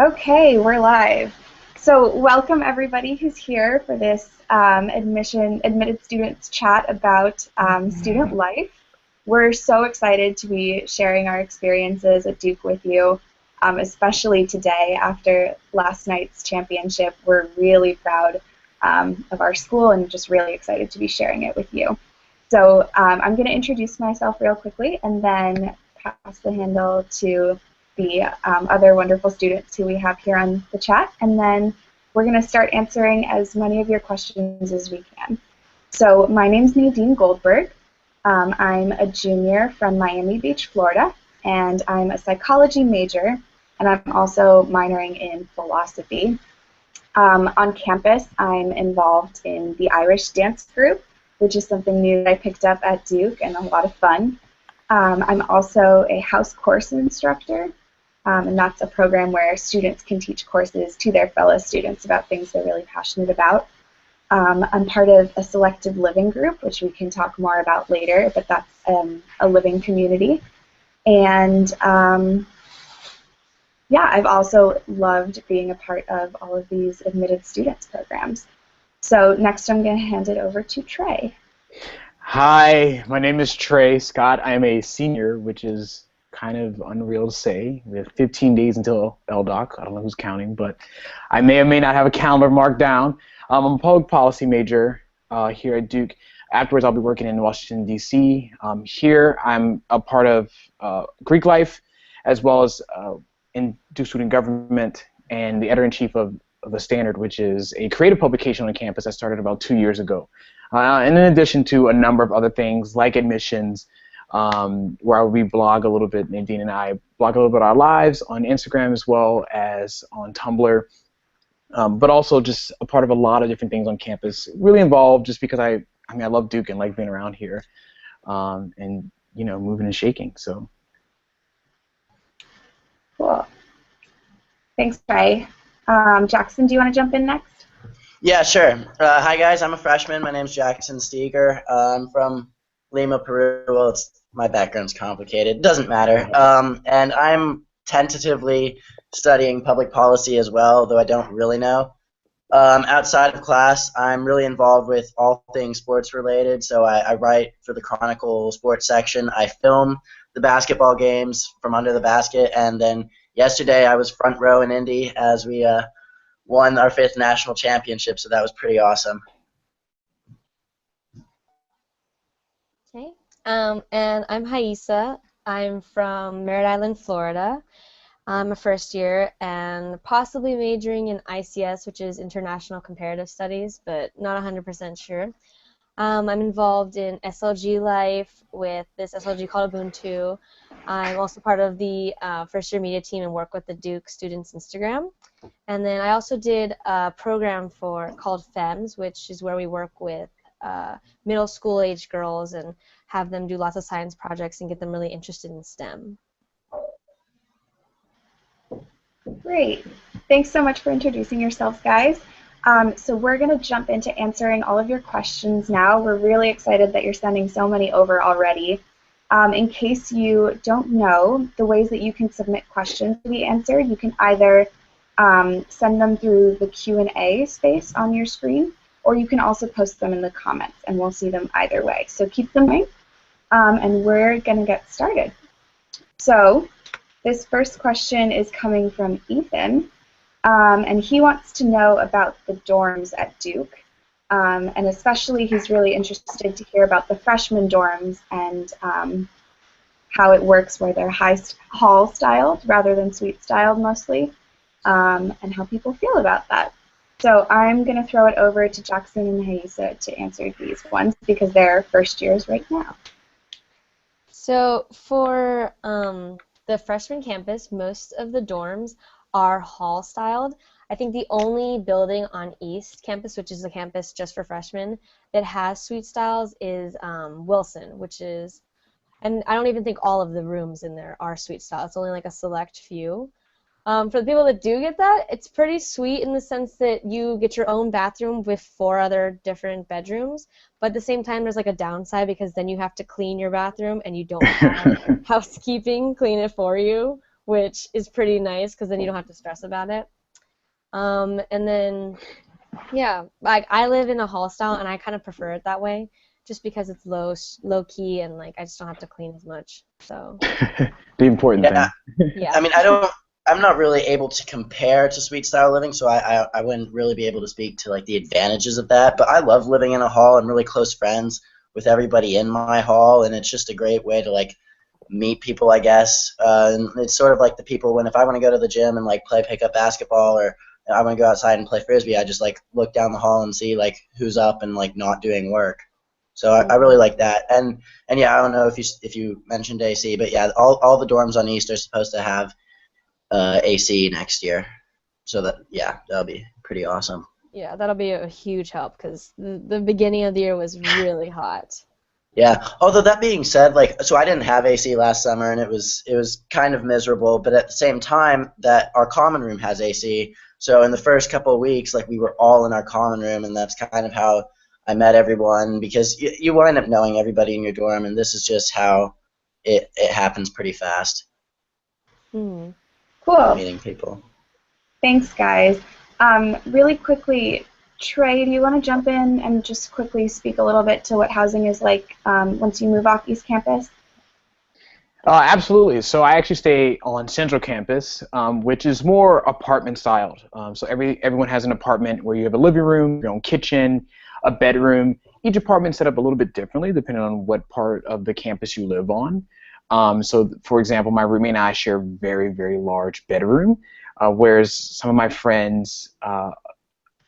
Okay, we're live. So welcome everybody who's here for this admitted students chat about student life. We're so excited to be sharing our experiences at Duke with you, especially today after last night's championship. We're really proud of our school and just really excited to be sharing it with you. So I'm going to introduce myself real quickly and then pass the handle to the other wonderful students who we have here on the chat, and then we're going to start answering as many of your questions as we can. So my name's Nadine Goldberg. I'm a junior from Miami Beach, Florida, and I'm a psychology major, and I'm also minoring in philosophy. On campus, I'm involved in the Irish dance group, which is something new that I picked up at Duke and a lot of fun. I'm also a house course instructor, and that's a program where students can teach courses to their fellow students about things they're really passionate about. I'm part of a selective living group, which we can talk more about later, but that's a living community. And yeah, I've also loved being a part of all of these admitted students programs. So next I'm going to hand it over to Trey. Hi, my name is Trey Scott. I am a senior, which is kind of unreal to say. We have 15 days until LDoc. I don't know who's counting, but I may or may not have a calendar marked down. I'm a public policy major here at Duke. Afterwards, I'll be working in Washington, D.C. Here, I'm a part of Greek life, as well as in Duke Student Government and the editor-in-chief of The Standard, which is a creative publication on campus that started about 2 years ago. And in addition to a number of other things like admissions, where we blog a little bit, Nadine and I blog a little bit about our lives on Instagram as well as on Tumblr, but also just a part of a lot of different things on campus. Really involved just because I love Duke and like being around here, and moving and shaking. So. Cool. Thanks, Trey. Jackson, do you want to jump in next? Yeah, sure. Hi, guys. I'm a freshman. My name's Jackson Steger. I'm from Lima, Peru. Well, my background's complicated. It doesn't matter. And I'm tentatively studying public policy as well, though I don't really know. Outside of class, I'm really involved with all things sports related. So I write for the Chronicle sports section. I film the basketball games from under the basket. And then yesterday I was front row in Indy as we won our 5th national championship, so that was pretty awesome. Okay, and I'm Haisa. I'm from Merritt Island, Florida. I'm a first year and possibly majoring in ICS, which is International Comparative Studies, but not 100% sure. I'm involved in SLG life with this SLG called Ubuntu. I'm also part of the first year media team and work with the Duke Students Instagram. And then I also did a program called FEMS, which is where we work with middle school age girls and have them do lots of science projects and get them really interested in STEM. Great. Thanks so much for introducing yourselves, guys. So we're going to jump into answering all of your questions now. We're really excited that you're sending so many over already. In case you don't know, the ways that you can submit questions to be answered, you can either send them through the Q&A space on your screen, or you can also post them in the comments, and we'll see them either way. So keep them in, and we're going to get started. So this first question is coming from Ethan, and he wants to know about the dorms at Duke, and especially he's really interested to hear about the freshman dorms and how it works where they're hall styled rather than suite styled mostly, and how people feel about that. So I'm going to throw it over to Jackson and Haisa to answer these ones because they're first years right now. So for the freshman campus, most of the dorms are hall styled. I think the only building on East Campus, which is the campus just for freshmen, that has suite styles is Wilson, which is, and I don't even think all of the rooms in there are suite style. It's only like a select few. For the people that do get that, it's pretty sweet in the sense that you get your own bathroom with 4 other different bedrooms, but at the same time there's like a downside because then you have to clean your bathroom and you don't have housekeeping clean it for you, which is pretty nice because then you don't have to stress about it. And then, yeah, like I live in a hall style, and I kind of prefer it that way, just because it's low key, and like I just don't have to clean as much. So The important Yeah, thing. yeah. I mean, I'm not really able to compare to suite style living, so I wouldn't really be able to speak to like the advantages of that. But I love living in a hall. I'm really close friends with everybody in my hall, and it's just a great way to like meet people, I guess. And it's sort of like the people when if I want to go to the gym and like play pickup basketball, or I want to go outside and play frisbee, I just like look down the hall and see like who's up and like not doing work. So I really like that. And yeah, I don't know if you mentioned AC, but yeah, all the dorms on East are supposed to have AC next year. So that yeah, that'll be pretty awesome. Yeah, that'll be a huge help because the beginning of the year was really hot. Yeah. Although that being said, like, so I didn't have AC last summer, and it was kind of miserable. But at the same time, that our common room has AC. So in the first couple of weeks, like, we were all in our common room, and that's kind of how I met everyone because you wind up knowing everybody in your dorm, and this is just how it happens pretty fast, Hmm. Cool. meeting people. Thanks, guys. Really quickly, Trey, do you want to jump in and just quickly speak a little bit to what housing is like once you move off East Campus? Absolutely. So I actually stay on Central Campus, which is more apartment styled. So everyone has an apartment where you have a living room, your own kitchen, a bedroom. Each apartment's set up a little bit differently depending on what part of the campus you live on. So, for example, my roommate and I share a very, very large bedroom, whereas some of my friends, a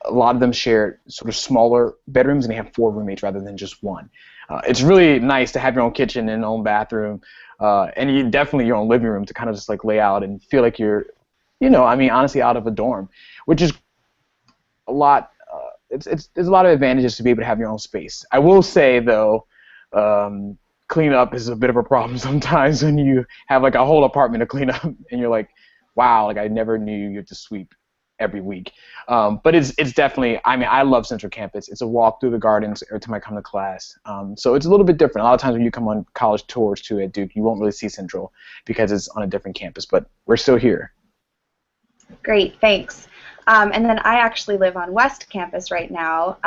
lot of them share sort of smaller bedrooms and they have 4 roommates rather than just one. It's really nice to have your own kitchen and own bathroom, and you definitely your own living room to kind of just like lay out and feel like you're, I mean, honestly, out of a dorm, which is a lot. There's a lot of advantages to be able to have your own space. I will say though, cleaning up is a bit of a problem sometimes when you have like a whole apartment to clean up and you're like, wow, like I never knew you had to sweep every week. But it's definitely, I mean, I love Central Campus. It's a walk through the gardens every time I come to class. So it's a little bit different. A lot of times when you come on college tours too at Duke, you won't really see Central because it's on a different campus, but we're still here. Great, thanks. And then I actually live on West Campus right now,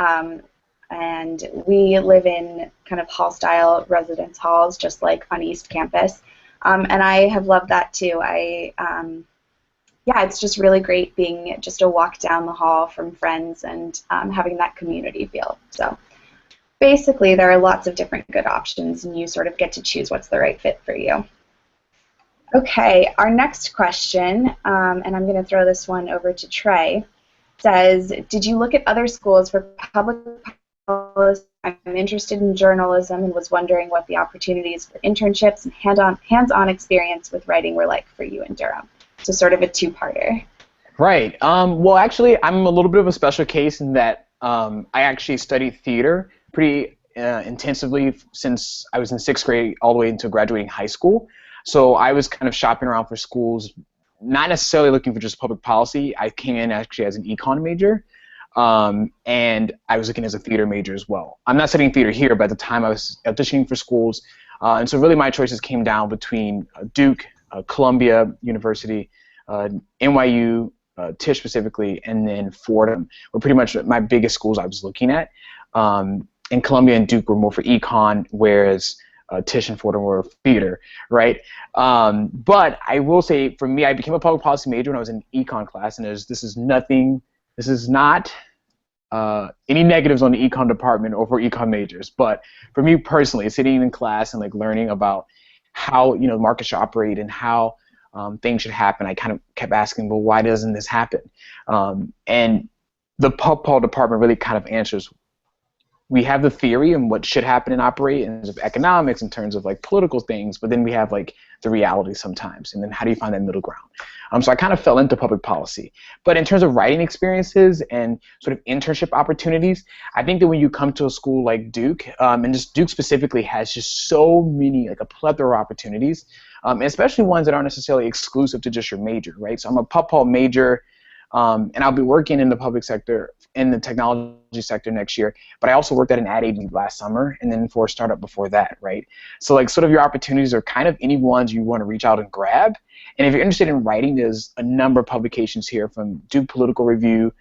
and we live in kind of hall-style residence halls, just like on East Campus. And I have loved that too. Yeah, it's just really great being just a walk down the hall from friends and having that community feel. So basically, there are lots of different good options, and you sort of get to choose what's the right fit for you. Okay, our next question, and I'm going to throw this one over to Trey, says, did you look at other schools for public policy? I'm interested in journalism and was wondering what the opportunities for internships and hands-on experience with writing were like for you in Durham. So sort of a two-parter. Right. Well, actually, I'm a little bit of a special case in that I actually studied theater pretty intensively since I was in 6th grade all the way into graduating high school. So I was kind of shopping around for schools, not necessarily looking for just public policy. I came in actually as an econ major, and I was looking as a theater major as well. I'm not studying theater here, but at the time I was auditioning for schools, and so really my choices came down between Duke, Columbia University, NYU, Tisch specifically, and then Fordham were pretty much my biggest schools I was looking at. And Columbia and Duke were more for econ, whereas Tisch and Fordham were theater, right? But I will say, for me, I became a public policy major when I was in econ class, and this is not any negatives on the econ department or for econ majors, but for me personally, sitting in class and like learning about how the market should operate and how things should happen, I kind of kept asking, well, why doesn't this happen? And the pub pol department really kind of answers. We have the theory and what should happen and operate in terms of economics, in terms of like political things, but then we have like the reality sometimes, and then how do you find that middle ground? So I kind of fell into public policy. But in terms of writing experiences and sort of internship opportunities, I think that when you come to a school like Duke, and just Duke specifically has just so many, like a plethora of opportunities, and especially ones that aren't necessarily exclusive to just your major, right? So I'm a pub pol major, and I'll be working in the public sector, in the technology sector next year, but I also worked at an ad agency last summer and then for a startup before that, right? So like sort of your opportunities are kind of any ones you want to reach out and grab, And if you're interested in writing, there's a number of publications here, from Duke Political Review,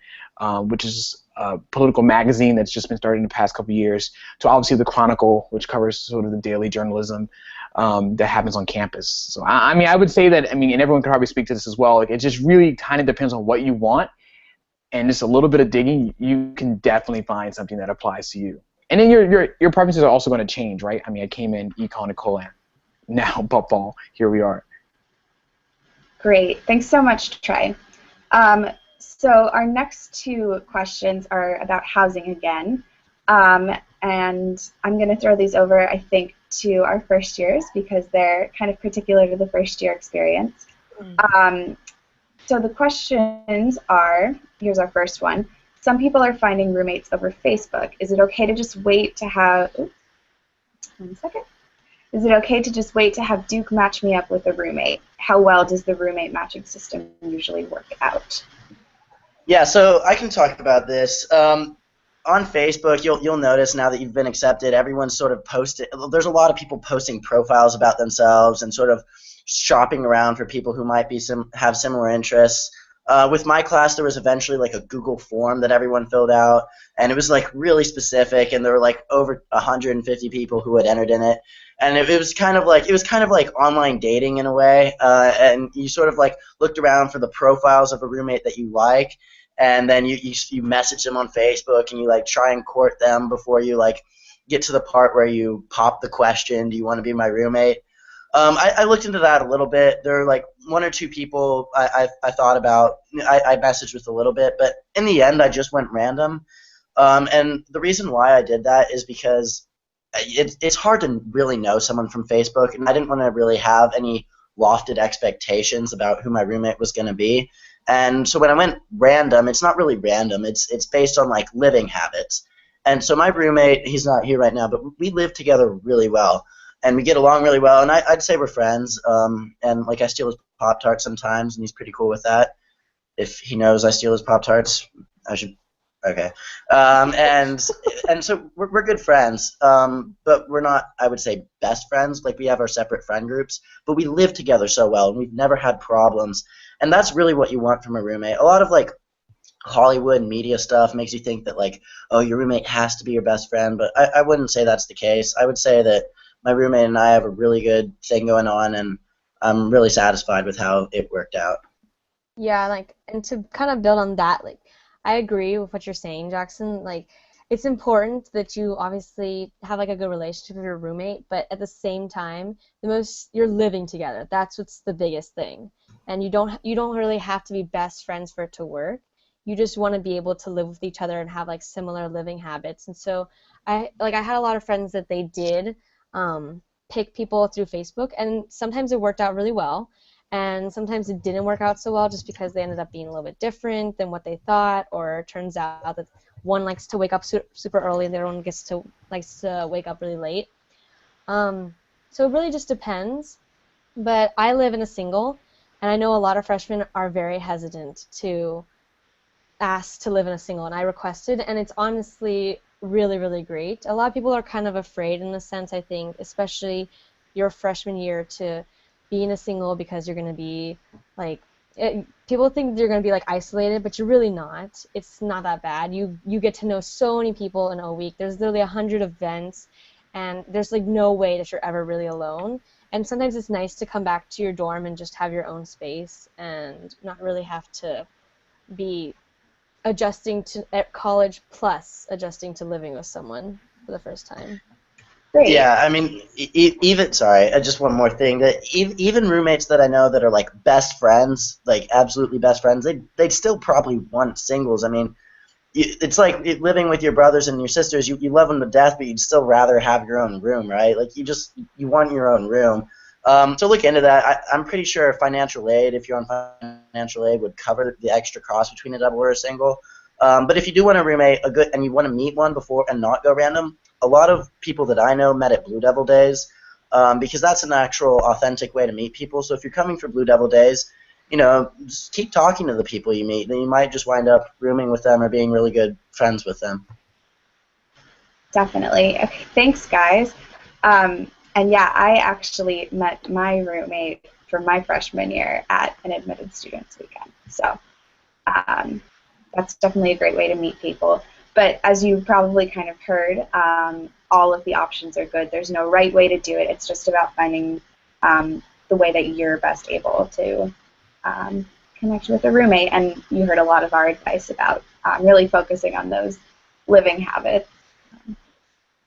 which is a political magazine that's just been started in the past couple of years, to obviously the Chronicle, which covers sort of the daily journalism that happens on campus. So I mean, I would say that, I mean, and everyone can probably speak to this as well, like, it just really kind of depends on what you want, and just a little bit of digging, you can definitely find something that applies to you. And then your preferences are also going to change, right? I mean, I came in econ and Colan. Now, football, here we are. Great. Thanks so much, Trey. So our next two questions are about housing again. And I'm going to throw these over, I think, to our first years because they're kind of particular to the first year experience. So the questions are, here's our first one. Some people are finding roommates over Facebook. Is it okay to just wait to have, oops, 1 second. Is it okay to just wait to have Duke match me up with a roommate? How well does the roommate matching system usually work out? Yeah, so I can talk about this. On Facebook, you'll notice now that you've been accepted, everyone's sort of posted. There's a lot of people posting profiles about themselves and sort of shopping around for people who might be have similar interests. With my class, there was eventually like a Google form that everyone filled out, and it was like really specific, and there were like over 150 people who had entered in it, and it was kind of like online dating in a way, and you sort of like looked around for the profiles of a roommate that you like, and then you message them on Facebook, and you like try and court them before you like get to the part where you pop the question, do you want to be my roommate? I looked into that a little bit. There are like 1 or 2 people I thought about. I messaged with a little bit, but in the end I just went random. And the reason why I did that is because it's hard to really know someone from Facebook, and I didn't want to really have any lofted expectations about who my roommate was going to be. And so when I went random, it's not really random. It's based on like living habits. And so my roommate, he's not here right now, but we live together really well. And we get along really well, and I'd say we're friends. And like I steal his Pop-Tarts sometimes, and he's pretty cool with that. If he knows I steal his Pop-Tarts, I should. Okay. And so we're good friends, but we're not, I would say, best friends. Like, we have our separate friend groups, but we live together so well, and we've never had problems. And that's really what you want from a roommate. A lot of like Hollywood media stuff makes you think that like, oh, your roommate has to be your best friend, but I wouldn't say that's the case. I would say that my roommate and I have a really good thing going on, and I'm really satisfied with how it worked out. Yeah, like, and to kind of build on that, like, I agree with what you're saying, Jackson. Like, it's important that you obviously have like a good relationship with your roommate, but at the same time, you're living together. That's what's the biggest thing. And you don't really have to be best friends for it to work. You just want to be able to live with each other and have like similar living habits. And so I had a lot of friends that they did pick people through Facebook, and sometimes it worked out really well, and sometimes it didn't work out so well just because they ended up being a little bit different than what they thought, or it turns out that one likes to wake up super early and the other one likes to wake up really late. So it really just depends. But I live in a single, and I know a lot of freshmen are very hesitant to ask to live in a single, and I requested, and it's honestly really, really great. A lot of people are kind of afraid in a sense, I think, especially your freshman year, to be in a single because you're going to be like, people think you're going to be like isolated, but you're really not. It's not that bad. You get to know so many people in a week. There's literally 100 events, and there's like no way that you're ever really alone. And sometimes it's nice to come back to your dorm and just have your own space and not really have to be adjusting to at college plus adjusting to living with someone for the first time. Great. Yeah, I mean, even sorry, just one more thing. That even roommates that I know that are like best friends, like absolutely best friends, they'd still probably want singles. I mean, it's like living with your brothers and your sisters. You love them to death, but you'd still rather have your own room, right? Like you want your own room. So look into that. I'm pretty sure financial aid, if you're on financial aid, would cover the extra cost between a double or a single. But if you do want a roommate, and you want to meet one before and not go random, a lot of people that I know met at Blue Devil Days, because that's an actual authentic way to meet people. So if you're coming for Blue Devil Days, just keep talking to the people you meet, and you might just wind up rooming with them or being really good friends with them. Definitely. Okay, thanks, guys. And yeah, I actually met my roommate from my freshman year at an admitted students weekend. So that's definitely a great way to meet people. But as you probably kind of heard, all of the options are good. There's no right way to do it. It's just about finding the way that you're best able to connect with a roommate. And you heard a lot of our advice about really focusing on those living habits.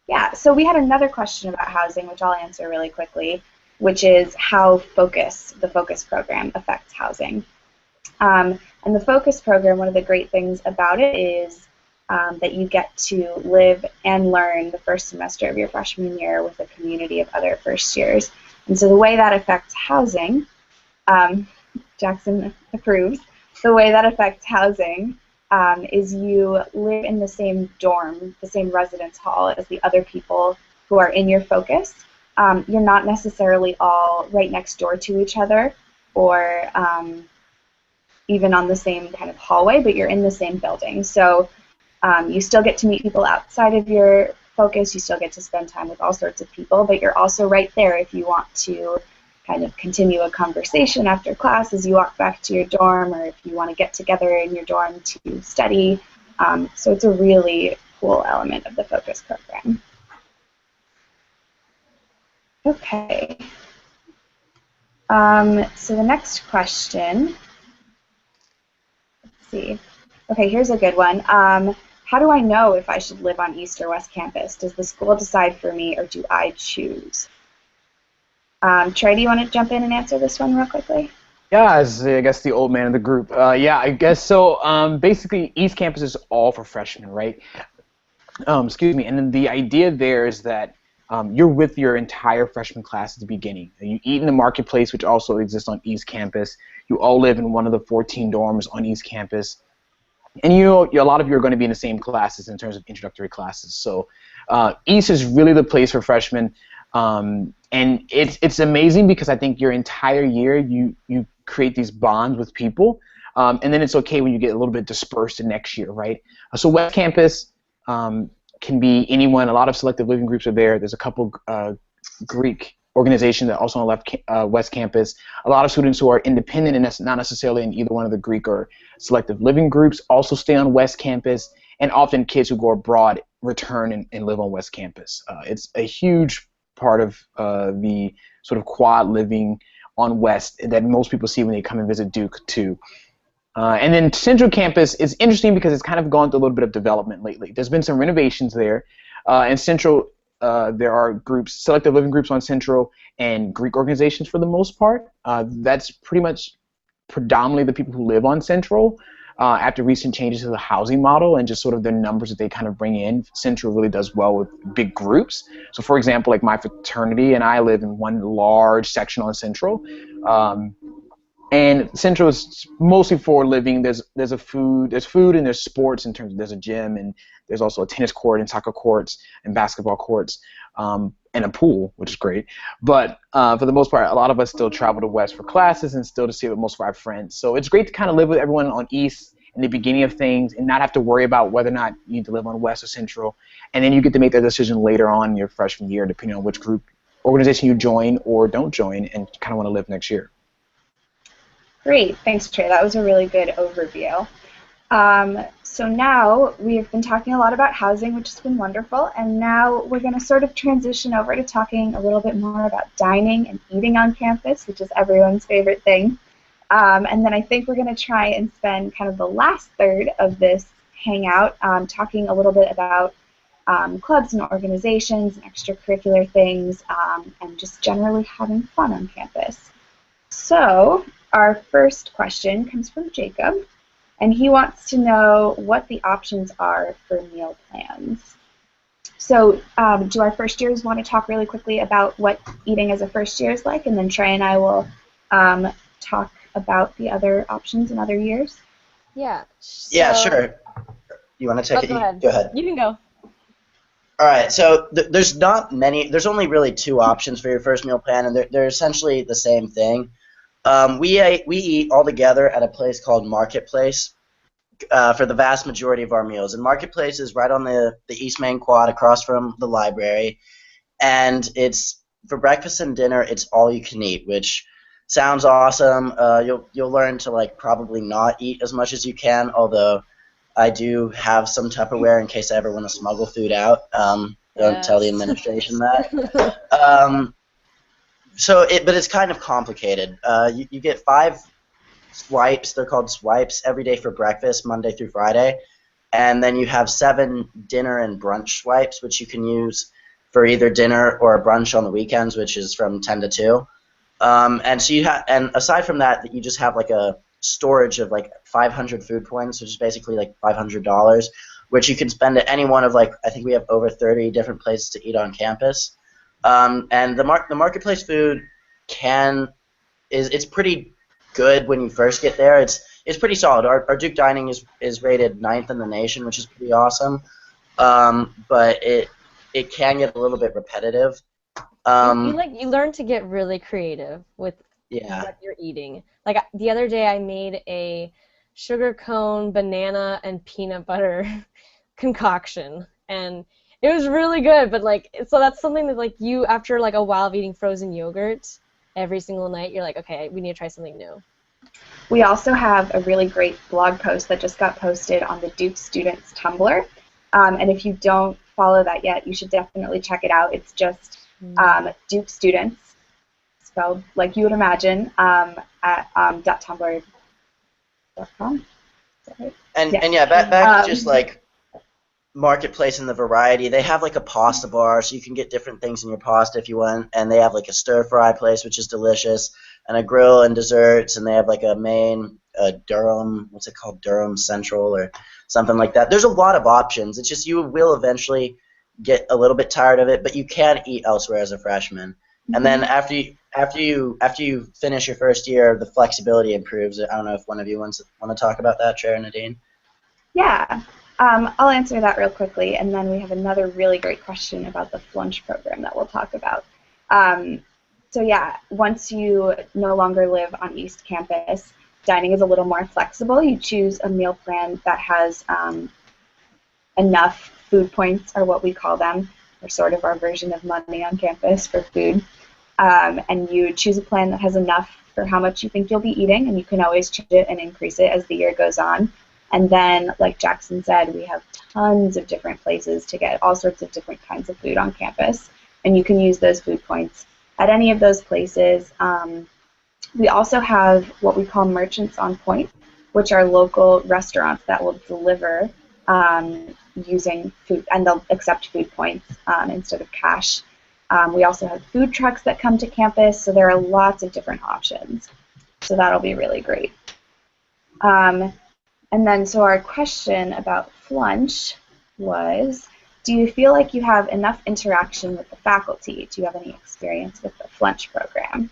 Yeah, so we had another question about housing, which I'll answer really quickly, which is how the Focus program affects housing. And the Focus program, one of the great things about it is that you get to live and learn the first semester of your freshman year with a community of other first years. And so the way that affects housing, Jackson approves, the way that affects housing is you live in the same dorm, the same residence hall as the other people who are in your Focus. You're not necessarily all right next door to each other or even on the same kind of hallway, but you're in the same building. So you still get to meet people outside of your Focus. You still get to spend time with all sorts of people, but you're also right there if you want to kind of continue a conversation after class as you walk back to your dorm, or if you want to get together in your dorm to study. So it's a really cool element of the Focus program. Okay. So the next question, let's see. Okay, here's a good one. How do I know if I should live on East or West Campus? Does the school decide for me, or do I choose? Trey, do you want to jump in and answer this one real quickly? Yeah, as I guess the old man of the group. Yeah, I guess so. Basically, East Campus is all for freshmen, right? Excuse me. And then the idea there is that you're with your entire freshman class at the beginning. You eat in the marketplace, which also exists on East Campus. You all live in one of the 14 dorms on East Campus. And a lot of you are going to be in the same classes in terms of introductory classes. So East is really the place for freshmen. And it's amazing because I think your entire year you create these bonds with people, and then it's okay when you get a little bit dispersed in next year, right? So West Campus can be anyone. A lot of selective living groups are there. There's a couple Greek organizations that also on the West Campus. A lot of students who are independent and not necessarily in either one of the Greek or selective living groups also stay on West Campus, and often kids who go abroad return and live on West Campus. It's a huge part of the sort of quad living on West that most people see when they come and visit Duke too. And then Central Campus is interesting because it's kind of gone through a little bit of development lately. There's been some renovations there. And Central, there are groups, selective living groups on Central, and Greek organizations for the most part. That's pretty much predominantly the people who live on Central. After recent changes to the housing model and just sort of the numbers that they kind of bring in, Central really does well with big groups. So for example, like my fraternity and I live in one large section on Central. And Central is mostly for living. There's food and there's sports in terms of there's a gym, and there's also a tennis court and soccer courts and basketball courts, and a pool, which is great. But for the most part, a lot of us still travel to West for classes and still to see with most of our friends. So it's great to kind of live with everyone on East in the beginning of things and not have to worry about whether or not you need to live on West or Central. And then you get to make that decision later on in your freshman year, depending on which group organization you join or don't join and kind of want to live next year. Great, thanks, Trey. That was a really good overview. So now we've been talking a lot about housing, which has been wonderful, and now we're going to sort of transition over to talking a little bit more about dining and eating on campus, which is everyone's favorite thing. And then I think we're going to try and spend kind of the last third of this hangout talking a little bit about clubs and organizations and extracurricular things, and just generally having fun on campus. So our first question comes from Jacob, and he wants to know what the options are for meal plans. So do our first years want to talk really quickly about what eating as a first year is like, and then Trey and I will talk about the other options in other years? Yeah. Yeah, sure. You want to take it? Go ahead. Go ahead. You can go. All right, so there's not many. There's only really two options for your first meal plan, and they're essentially the same thing. We eat all together at a place called Marketplace for the vast majority of our meals. And Marketplace is right on the East Main Quad across from the library, and it's for breakfast and dinner, it's all you can eat, which sounds awesome. You'll learn to like probably not eat as much as you can, although I do have some Tupperware in case I ever want to smuggle food out. Don't tell the Yes. administration that. But it's kind of complicated. You get 5 swipes. They're called swipes every day for breakfast, Monday through Friday, and then you have 7 dinner and brunch swipes, which you can use for either dinner or brunch on the weekends, which is from 10 to 2. And aside from that, you just have like a storage of like 500 food points, which is basically like $500, which you can spend at any one of like, I think we have over 30 different places to eat on campus. And the marketplace food it's pretty good when you first get there. It's pretty solid. Our Duke dining is rated 9th in the nation, which is pretty awesome. But it can get a little bit repetitive. You learn to get really creative with what you're eating. Like the other day, I made a sugar cone, banana, and peanut butter concoction, and it was really good. But like, so that's something that like you, after like a while of eating frozen yogurt every single night, you're like, okay, we need to try something new. We also have a really great blog post that just got posted on the Duke Students Tumblr, and if you don't follow that yet, you should definitely check it out. It's just Duke Students, spelled like you would imagine, at .tumblr.com. Right? And back to just like marketplace and the variety. They have like a pasta bar, so you can get different things in your pasta if you want. And they have like a stir fry place, which is delicious, and a grill and desserts. And they have like a main Durham, what's it called, Durham Central or something like that. There's a lot of options. It's just you will eventually get a little bit tired of it, but you can eat elsewhere as a freshman. Mm-hmm. And then after you finish your first year, the flexibility improves. I don't know if one of you want to talk about that, Chair Nadine. Yeah, I'll answer that real quickly, and then we have another really great question about the flunch program that we'll talk about. So yeah, once you no longer live on East Campus, dining is a little more flexible. You choose a meal plan that has enough food points, are what we call them. They're sort of our version of money on campus for food. And you choose a plan that has enough for how much you think you'll be eating, and you can always change it and increase it as the year goes on. And then, like Jackson said, we have tons of different places to get all sorts of different kinds of food on campus, and you can use those food points at any of those places. We also have what we call merchants on point, which are local restaurants that will deliver using food, and they'll accept food points instead of cash. We also have food trucks that come to campus, so there are lots of different options. So that'll be really great. And then, so our question about flunch was, do you feel like you have enough interaction with the faculty? Do you have any experience with the flunch program?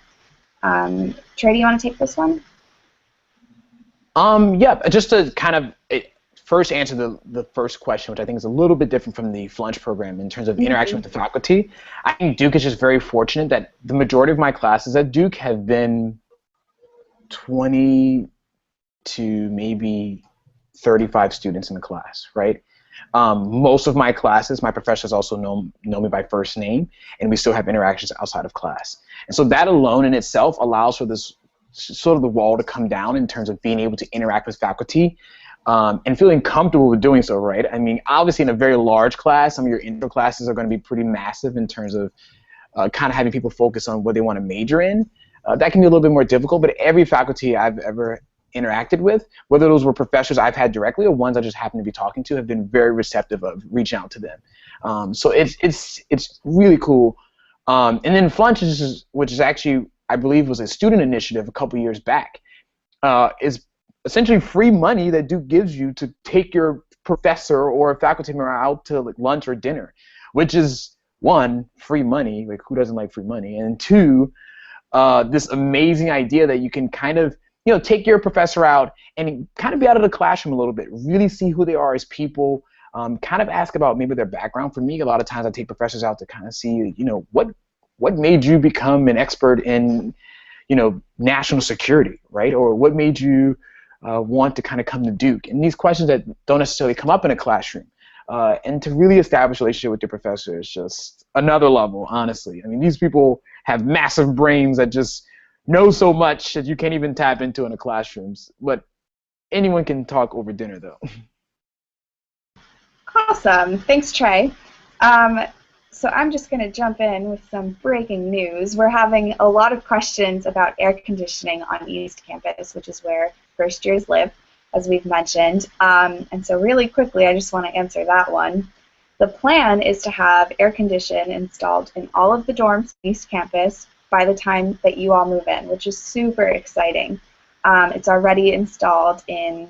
Trey, do you want to take this one? Yeah, just to kind of first answer the first question, which I think is a little bit different from the flunch program in terms of interaction with the faculty. I think Duke is just very fortunate that the majority of my classes at Duke have been 20 to maybe 35 students in the class, right? Most of my classes, my professors also know me by first name, and we still have interactions outside of class. And so that alone in itself allows for this sort of the wall to come down in terms of being able to interact with faculty and feeling comfortable with doing so, right? I mean, obviously in a very large class, some of your intro classes are going to be pretty massive in terms of kind of having people focus on what they want to major in. That can be a little bit more difficult, but every faculty I've ever interacted with, whether those were professors I've had directly or ones I just happen to be talking to, have been very receptive of reaching out to them. So it's really cool. And then Flunch, which is actually, I believe, was a student initiative a couple years back, is essentially free money that Duke gives you to take your professor or a faculty member out to like lunch or dinner, which is, one, free money, like who doesn't like free money, and two, this amazing idea that you can kind of, you know, take your professor out and kind of be out of the classroom a little bit, really see who they are as people, kind of ask about maybe their background. For me, a lot of times I take professors out to kind of see, you know, what made you become an expert in, you know, national security, right? Or what made you want to kind of come to Duke? And these questions that don't necessarily come up in a classroom. And to really establish a relationship with your professor is just another level, honestly. I mean, these people have massive brains that just know so much that you can't even tap into in a classroom. But anyone can talk over dinner, though. Awesome. Thanks, Trey. Um, so I'm just going to jump in with some breaking news. We're having a lot of questions about air conditioning on East Campus, which is where first years live, as we've mentioned. And so really quickly, I just want to answer that one. The plan is to have air conditioning installed in all of the dorms on East Campus by the time that you all move in, which is super exciting. It's already installed in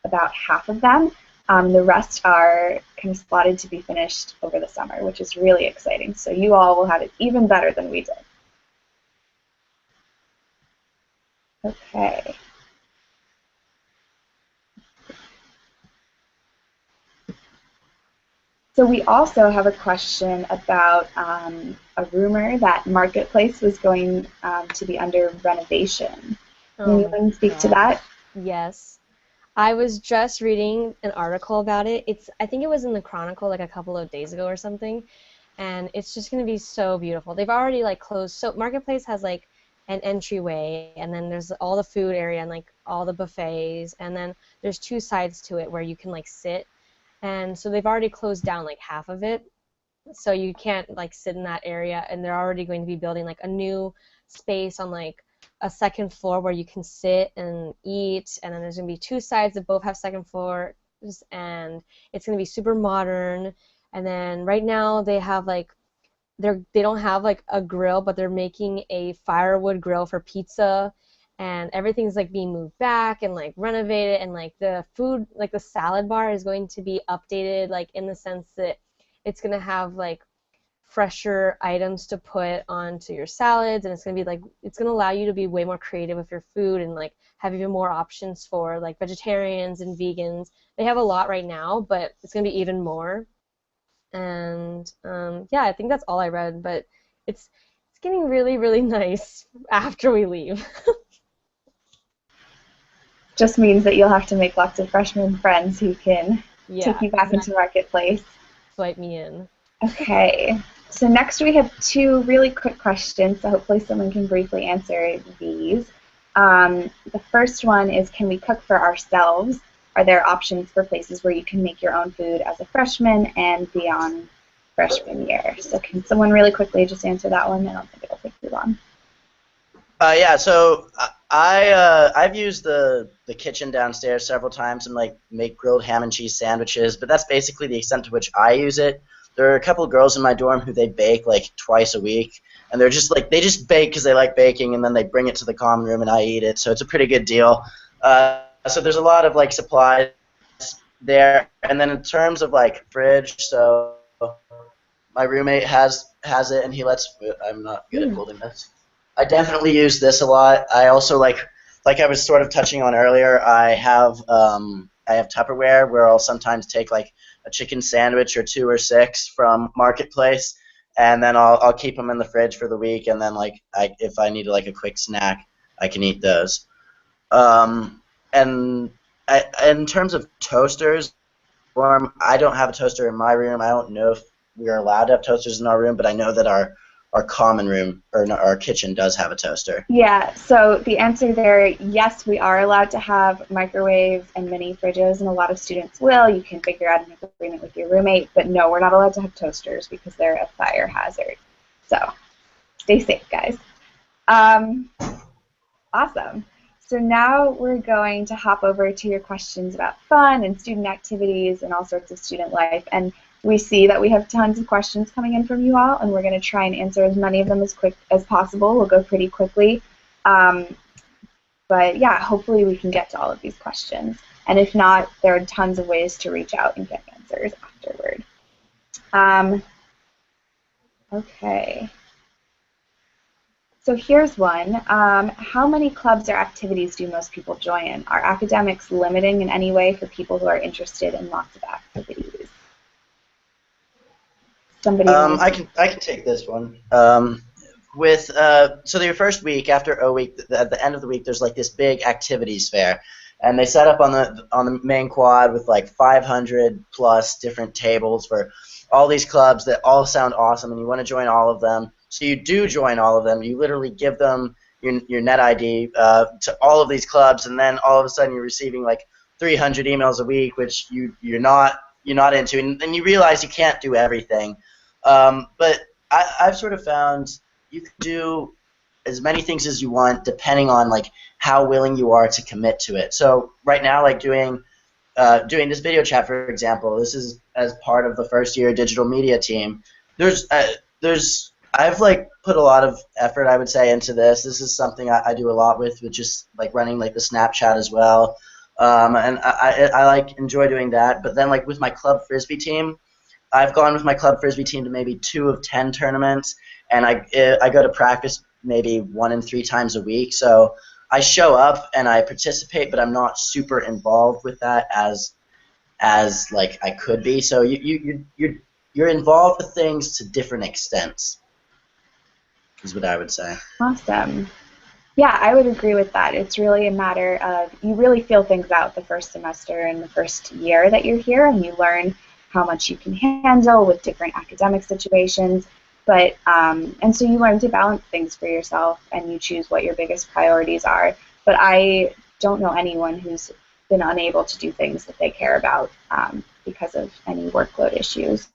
about half of them. The rest are kind of slotted to be finished over the summer, which is really exciting. So you all will have it even better than we did. Okay. So we also have a question about a rumor that Marketplace was going to be under renovation. Can anyone speak to that? Yes. I was just reading an article about it. I think it was in the Chronicle like a couple of days ago or something, and it's just going to be so beautiful. They've already like closed. So Marketplace has like an entryway, and then there's all the food area and like all the buffets, and then there's two sides to it where you can like sit. And so they've already closed down like half of it, so you can't like sit in that area, and they're already going to be building like a new space on like a second floor where you can sit and eat, and then there's going to be two sides that both have second floors, and it's going to be super modern. And then right now they have like they don't have like a grill, but they're making a firewood grill for pizza, and everything's like being moved back and like renovated, and like the food, like the salad bar is going to be updated, like in the sense that it's going to have like fresher items to put onto your salads, and it's going to be like, it's going to allow you to be way more creative with your food and like have even more options for like vegetarians and vegans. They have a lot right now, but it's going to be even more. And yeah, I think that's all I read, but it's getting really, really nice after we leave. Just means that you'll have to make lots of freshman friends who can Yeah, take you back into Marketplace. swipe me in. Okay, so next we have two really quick questions, so hopefully someone can briefly answer these. The first one is, can we cook for ourselves? Are there options for places where you can make your own food as a freshman and beyond freshman year? So can someone really quickly just answer that one? I don't think it'll take too long. Yeah, so I've used the kitchen downstairs several times and like make grilled ham and cheese sandwiches, but that's basically the extent to which I use it. There are a couple of girls in my dorm who they bake like twice a week, and they're just like, they just bake because they like baking, and then they bring it to the common room and I eat it. So it's a pretty good deal. So there's a lot of like supplies there, and then in terms of like fridge, so my roommate has it, and he lets. I'm not good at holding this. I definitely use this a lot. I also like I was sort of touching on earlier. I have Tupperware where I'll sometimes take like a chicken sandwich or 2 or 6 from Marketplace, and then I'll keep them in the fridge for the week, and then like if I need like a quick snack, I can eat those. And in terms of toasters, I don't have a toaster in my room. I don't know if we are allowed to have toasters in our room, but I know that our common room, or our kitchen, does have a toaster. Yeah, so the answer there, yes, we are allowed to have microwaves and mini fridges, and a lot of students will. You can figure out an agreement with your roommate, but no, we're not allowed to have toasters because they're a fire hazard. So stay safe, guys. Awesome. So now we're going to hop over to your questions about fun and student activities and all sorts of student life. And we see that we have tons of questions coming in from you all, and we're going to try and answer as many of them as quick as possible. We'll go pretty quickly. But yeah, hopefully we can get to all of these questions. And if not, there are tons of ways to reach out and get answers afterward. Okay. So here's one. How many clubs or activities do most people join? Are academics limiting in any way for people who are interested in lots of activities? Somebody I can take this one. So your first week, after O week, at the end of the week, there's like this big activities fair, and they set up on the main quad with like 500 plus different tables for all these clubs that all sound awesome, and you want to join all of them. So you do join all of them. You literally give them your net ID to all of these clubs, and then all of a sudden you're receiving like 300 emails a week, which you're not into, and you realize you can't do everything. But I've sort of found you can do as many things as you want depending on like how willing you are to commit to it. So right now, like doing this video chat, for example, this is as part of the first year digital media team. There's I've like put a lot of effort, I would say, into this. This is something I do a lot with just like running like the Snapchat as well. And I like enjoy doing that. But then like with my club frisbee team, I've gone with my club frisbee team to maybe 2 of 10 tournaments, and I go to practice maybe 1 and 3 times a week. So I show up and I participate, but I'm not super involved with that as like I could be. So you're involved with things to different extents, is what I would say. Awesome. Yeah, I would agree with that. It's really a matter of you really feel things out the first semester and the first year that you're here, and you learn how much you can handle with different academic situations. But and so you learn to balance things for yourself, and you choose what your biggest priorities are. But I don't know anyone who's been unable to do things that they care about because of any workload issues.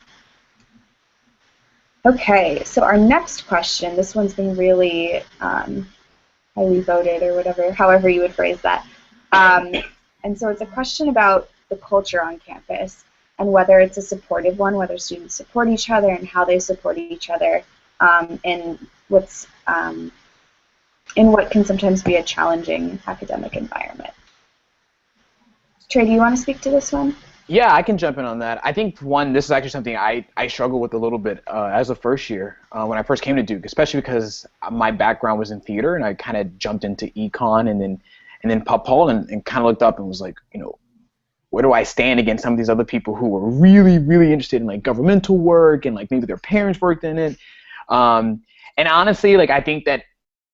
Okay, so our next question, this one's been really highly voted or whatever, however you would phrase that. And so it's a question about the culture on campus and whether it's a supportive one, whether students support each other and how they support each other in what's in what can sometimes be a challenging academic environment. Trey, do you want to speak to this one? Yeah, I can jump in on that. I think, one, this is actually something I struggle with a little bit as a first year when I first came to Duke, especially because my background was in theater, and I kind of jumped into econ and then Pop Paul and kind of looked up and was like, where do I stand against some of these other people who were really, really interested in like governmental work and like maybe their parents worked in it. And honestly, like I think that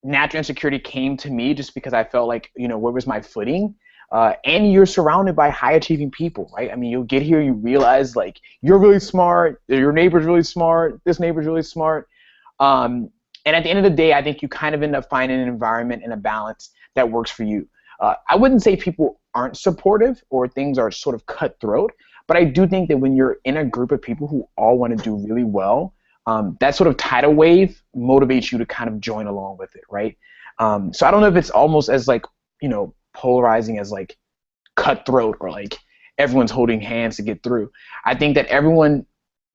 natural insecurity came to me just because I felt like, where was my footing? And you're surrounded by high-achieving people, right? I mean, you'll get here, you realize, like, you're really smart, your neighbor's really smart, this neighbor's really smart. And at the end of the day, I think you kind of end up finding an environment and a balance that works for you. I wouldn't say people aren't supportive or things are sort of cutthroat, but I do think that when you're in a group of people who all want to do really well, that sort of tidal wave motivates you to kind of join along with it, right? So I don't know if it's almost as, like, polarizing as like cutthroat or like everyone's holding hands to get through. I think that everyone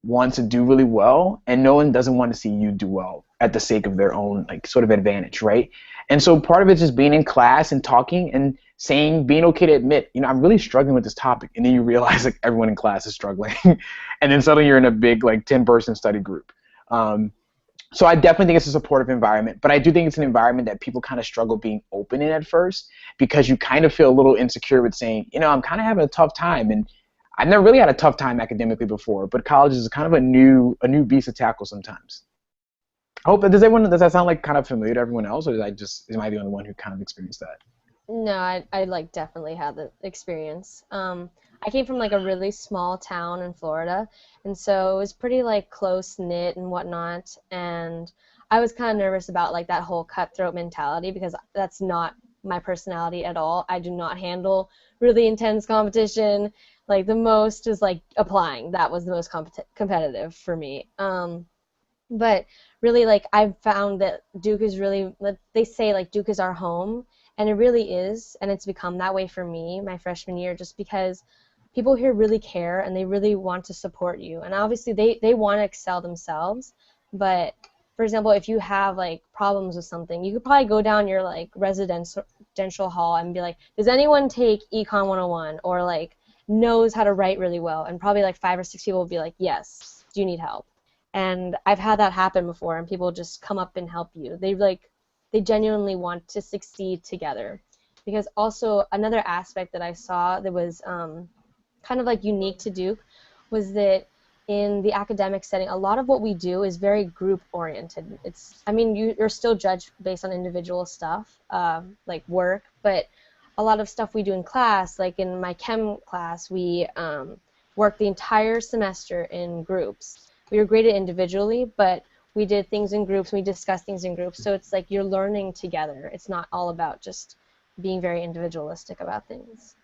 wants to do really well, and no one doesn't want to see you do well at the sake of their own like sort of advantage, right? And so part of it's just being in class and talking and being okay to admit, I'm really struggling with this topic, and then you realize like everyone in class is struggling, and then suddenly you're in a big like 10-person study group. So I definitely think it's a supportive environment, but I do think it's an environment that people kind of struggle being open in at first because you kind of feel a little insecure with saying, I'm kind of having a tough time, and I've never really had a tough time academically before, but college is kind of a new beast to tackle sometimes. Does that sound like kind of familiar to everyone else, or am I the only one who kind of experienced that? No, I like definitely had the experience. I came from like a really small town in Florida, and so it was pretty like close knit and whatnot. And I was kind of nervous about like that whole cutthroat mentality because that's not my personality at all. I do not handle really intense competition. Like the most is like applying. That was the most competitive for me. But really, like I've found that Duke is really. They say like Duke is our home. And it really is, and it's become that way for me my freshman year just because people here really care and they really want to support you. And obviously they want to excel themselves, but for example, if you have like problems with something, you could probably go down your like residential hall and be like, does anyone take Econ 101 or like knows how to write really well? And probably like 5 or 6 people will be like, yes, do you need help? And I've had that happen before, and people just come up and help you. They genuinely want to succeed together. Because also another aspect that I saw that was kind of like unique to Duke was that in the academic setting, a lot of what we do is very group oriented. You're still judged based on individual stuff, like work, but a lot of stuff we do in class, like in my chem class, we worked the entire semester in groups. We were graded individually, but we did things in groups, we discussed things in groups, so it's like you're learning together. It's not all about just being very individualistic about things.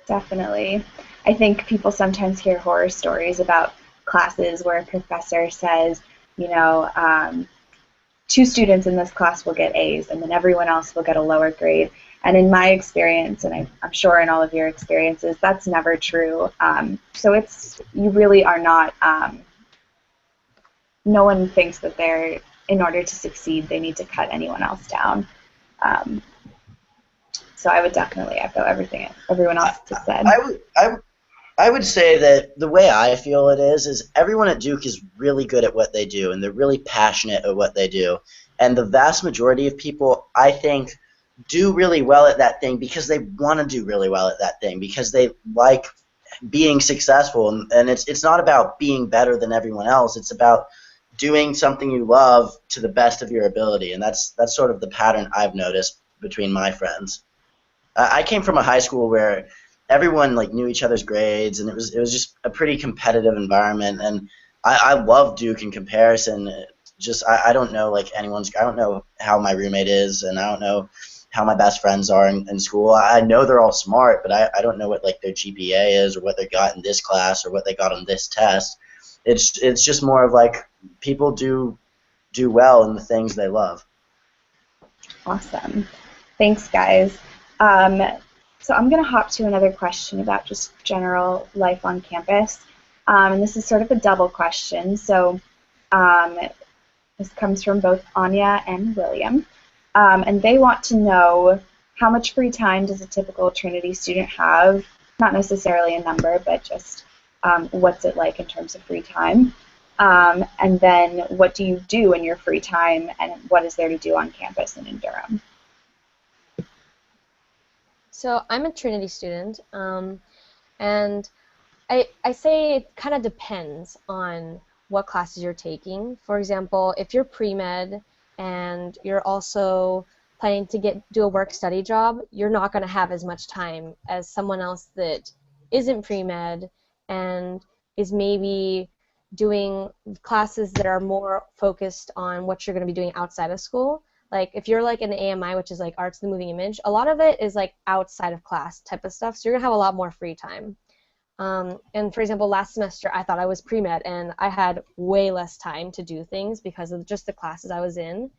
Definitely. I think people sometimes hear horror stories about classes where a professor says, you know, 2 students in this class will get A's and then everyone else will get a lower grade. And in my experience, and I'm sure in all of your experiences, that's never true. So you really are not, no one thinks that in order to succeed, they need to cut anyone else down. So I would definitely echo everything everyone else has said. I would say that the way I feel it is everyone at Duke is really good at what they do, and they're really passionate at what they do. And the vast majority of people, I think, do really well at that thing because they want to do really well at that thing, because they like being successful. And it's not about being better than everyone else. It's about doing something you love to the best of your ability. And that's sort of the pattern I've noticed between my friends. I came from a high school where everyone like knew each other's grades, and it was just a pretty competitive environment. And I love Duke in comparison. I don't know like I don't know how my roommate is, and I don't know how my best friends are in school. I know they're all smart, but I don't know what like their GPA is, or what they got in this class, or what they got on this test. It's just more of like people do well in the things they love. Awesome. Thanks, guys. So I'm going to hop to another question about just general life on campus. And this is sort of a double question. So this comes from both Anya and William. And they want to know, how much free time does a typical Trinity student have? Not necessarily a number, but just what's it like in terms of free time? And then what do you do in your free time, and what is there to do on campus and in Durham? So I'm a Trinity student, and I say it kind of depends on what classes you're taking. For example, if you're pre-med and you're also planning to do a work-study job, you're not going to have as much time as someone else that isn't pre-med and is maybe doing classes that are more focused on what you're going to be doing outside of school. Like if you're like an AMI, which is like arts of the moving image, a lot of it is like outside of class type of stuff, so you're going to have a lot more free time. And for example, last semester I thought I was pre-med and I had way less time to do things because of just the classes I was in,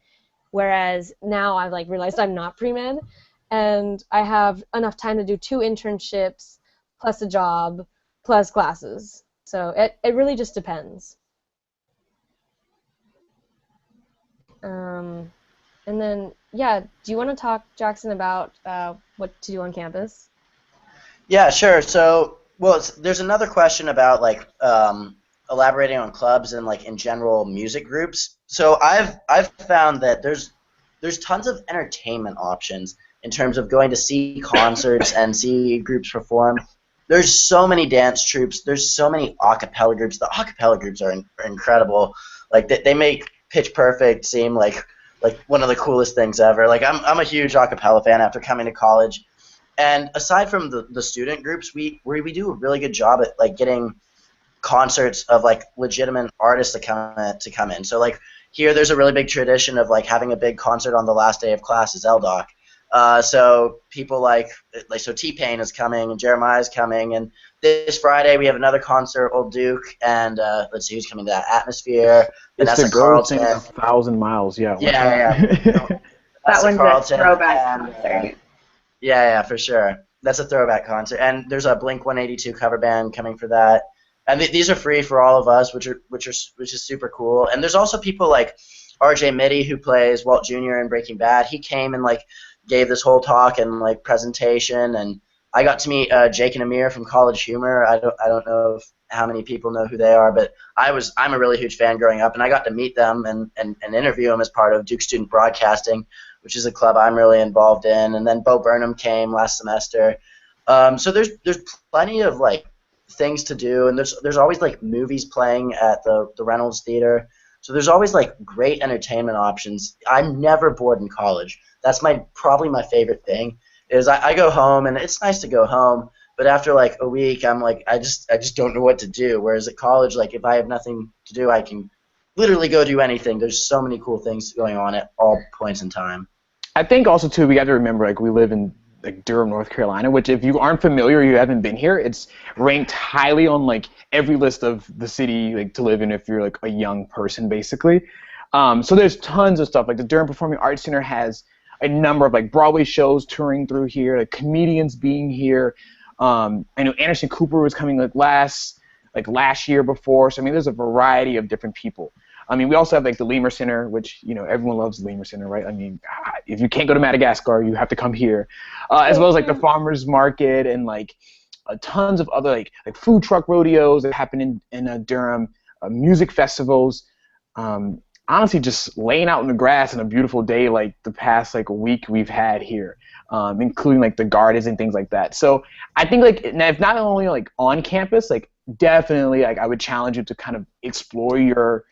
whereas now I've like realized I'm not pre-med and I have enough time to do 2 internships plus a job plus classes. So it really just depends. And then, yeah, do you want to talk, Jackson, about what to do on campus? Yeah, sure. So, there's another question about like elaborating on clubs and like in general music groups. So I've found that there's tons of entertainment options in terms of going to see concerts and see groups perform. There's so many dance troupes. There's so many a cappella groups. The a cappella groups are incredible. Like they make Pitch Perfect seem like one of the coolest things ever. Like I'm a huge a cappella fan after coming to college. And aside from the student groups, we do a really good job at like getting concerts of like legitimate artists to come in. So like here, there's a really big tradition of like having a big concert on the last day of class is LDOC. So people like so T-Pain is coming and Jeremiah's coming, and this Friday we have another concert, Old Duke, and let's see who's coming to that. Atmosphere. It's the girl singing 1,000 Miles. Yeah. Yeah. That one's Carlton, a throwback concert. Yeah, for sure. That's a throwback concert, and there's a Blink 182 cover band coming for that. And these are free for all of us, which is super cool. And there's also people like R.J. Mitty, who plays Walt Jr. in Breaking Bad. He came and like gave this whole talk and like presentation, and I got to meet Jake and Amir from College Humor. I don't know how many people know who they are, but I'm a really huge fan growing up, and I got to meet them and interview them as part of Duke Student Broadcasting, which is a club I'm really involved in. And then Bo Burnham came last semester. So there's plenty of like things to do, and there's always like movies playing at the Reynolds Theater. So there's always like great entertainment options. I'm never bored in college. That's probably my favorite thing is I go home, and it's nice to go home, But after like a week, I'm like, I just don't know what to do. Whereas at college, like if I have nothing to do, I can literally go do anything. There's so many cool things going on at all points in time. I think also too we got to remember like we live in like Durham, North Carolina, which if you aren't familiar, you haven't been here, it's ranked highly on like every list of the city like to live in if you're like a young person basically. So there's tons of stuff like the Durham Performing Arts Center has a number of like Broadway shows touring through here, like comedians being here. I know Anderson Cooper was coming like last year before. So I mean, there's a variety of different people. I mean, we also have like the Lemur Center, which everyone loves the Lemur Center, right? I mean, if you can't go to Madagascar, you have to come here, as well as like the farmers market and like tons of other like food truck rodeos that happen in Durham, music festivals. Honestly, just laying out in the grass on a beautiful day like the past like week we've had here, including like the gardens and things like that. So I think like if not only like on campus, like definitely like I would challenge you to kind of explore your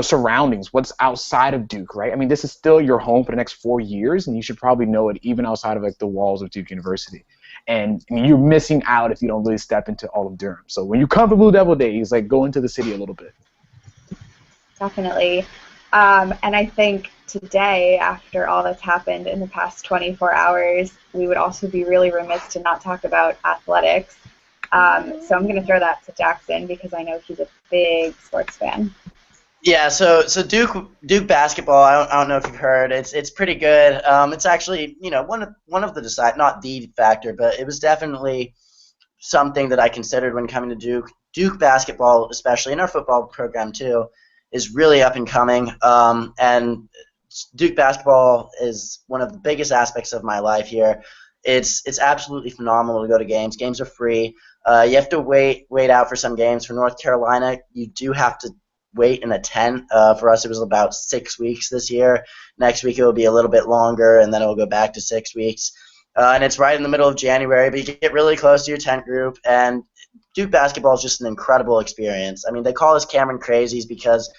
surroundings, what's outside of Duke, right? I mean, this is still your home for the next 4 years, and you should probably know it even outside of like the walls of Duke University. And I mean, you're missing out if you don't really step into all of Durham. So when you come for Blue Devil Days, like go into the city a little bit. Definitely. And I think today, after all that's happened in the past 24 hours, we would also be really remiss to not talk about athletics. So I'm going to throw that to Jackson because I know he's a big sports fan. Yeah, so Duke basketball. I don't know if you've heard. It's pretty good. It's actually one of the not the factor, but it was definitely something that I considered when coming to Duke. Duke basketball, especially in our football program too, is really up and coming. And Duke basketball is one of the biggest aspects of my life here. It's absolutely phenomenal to go to games. Games are free. You have to wait out for some games. For North Carolina, you do have to wait in a tent. For us, it was about 6 weeks this year. Next week, it will be a little bit longer, and then it will go back to 6 weeks. And it's right in the middle of January, but you get really close to your tent group, and Duke basketball is just an incredible experience. I mean, they call us Cameron Crazies because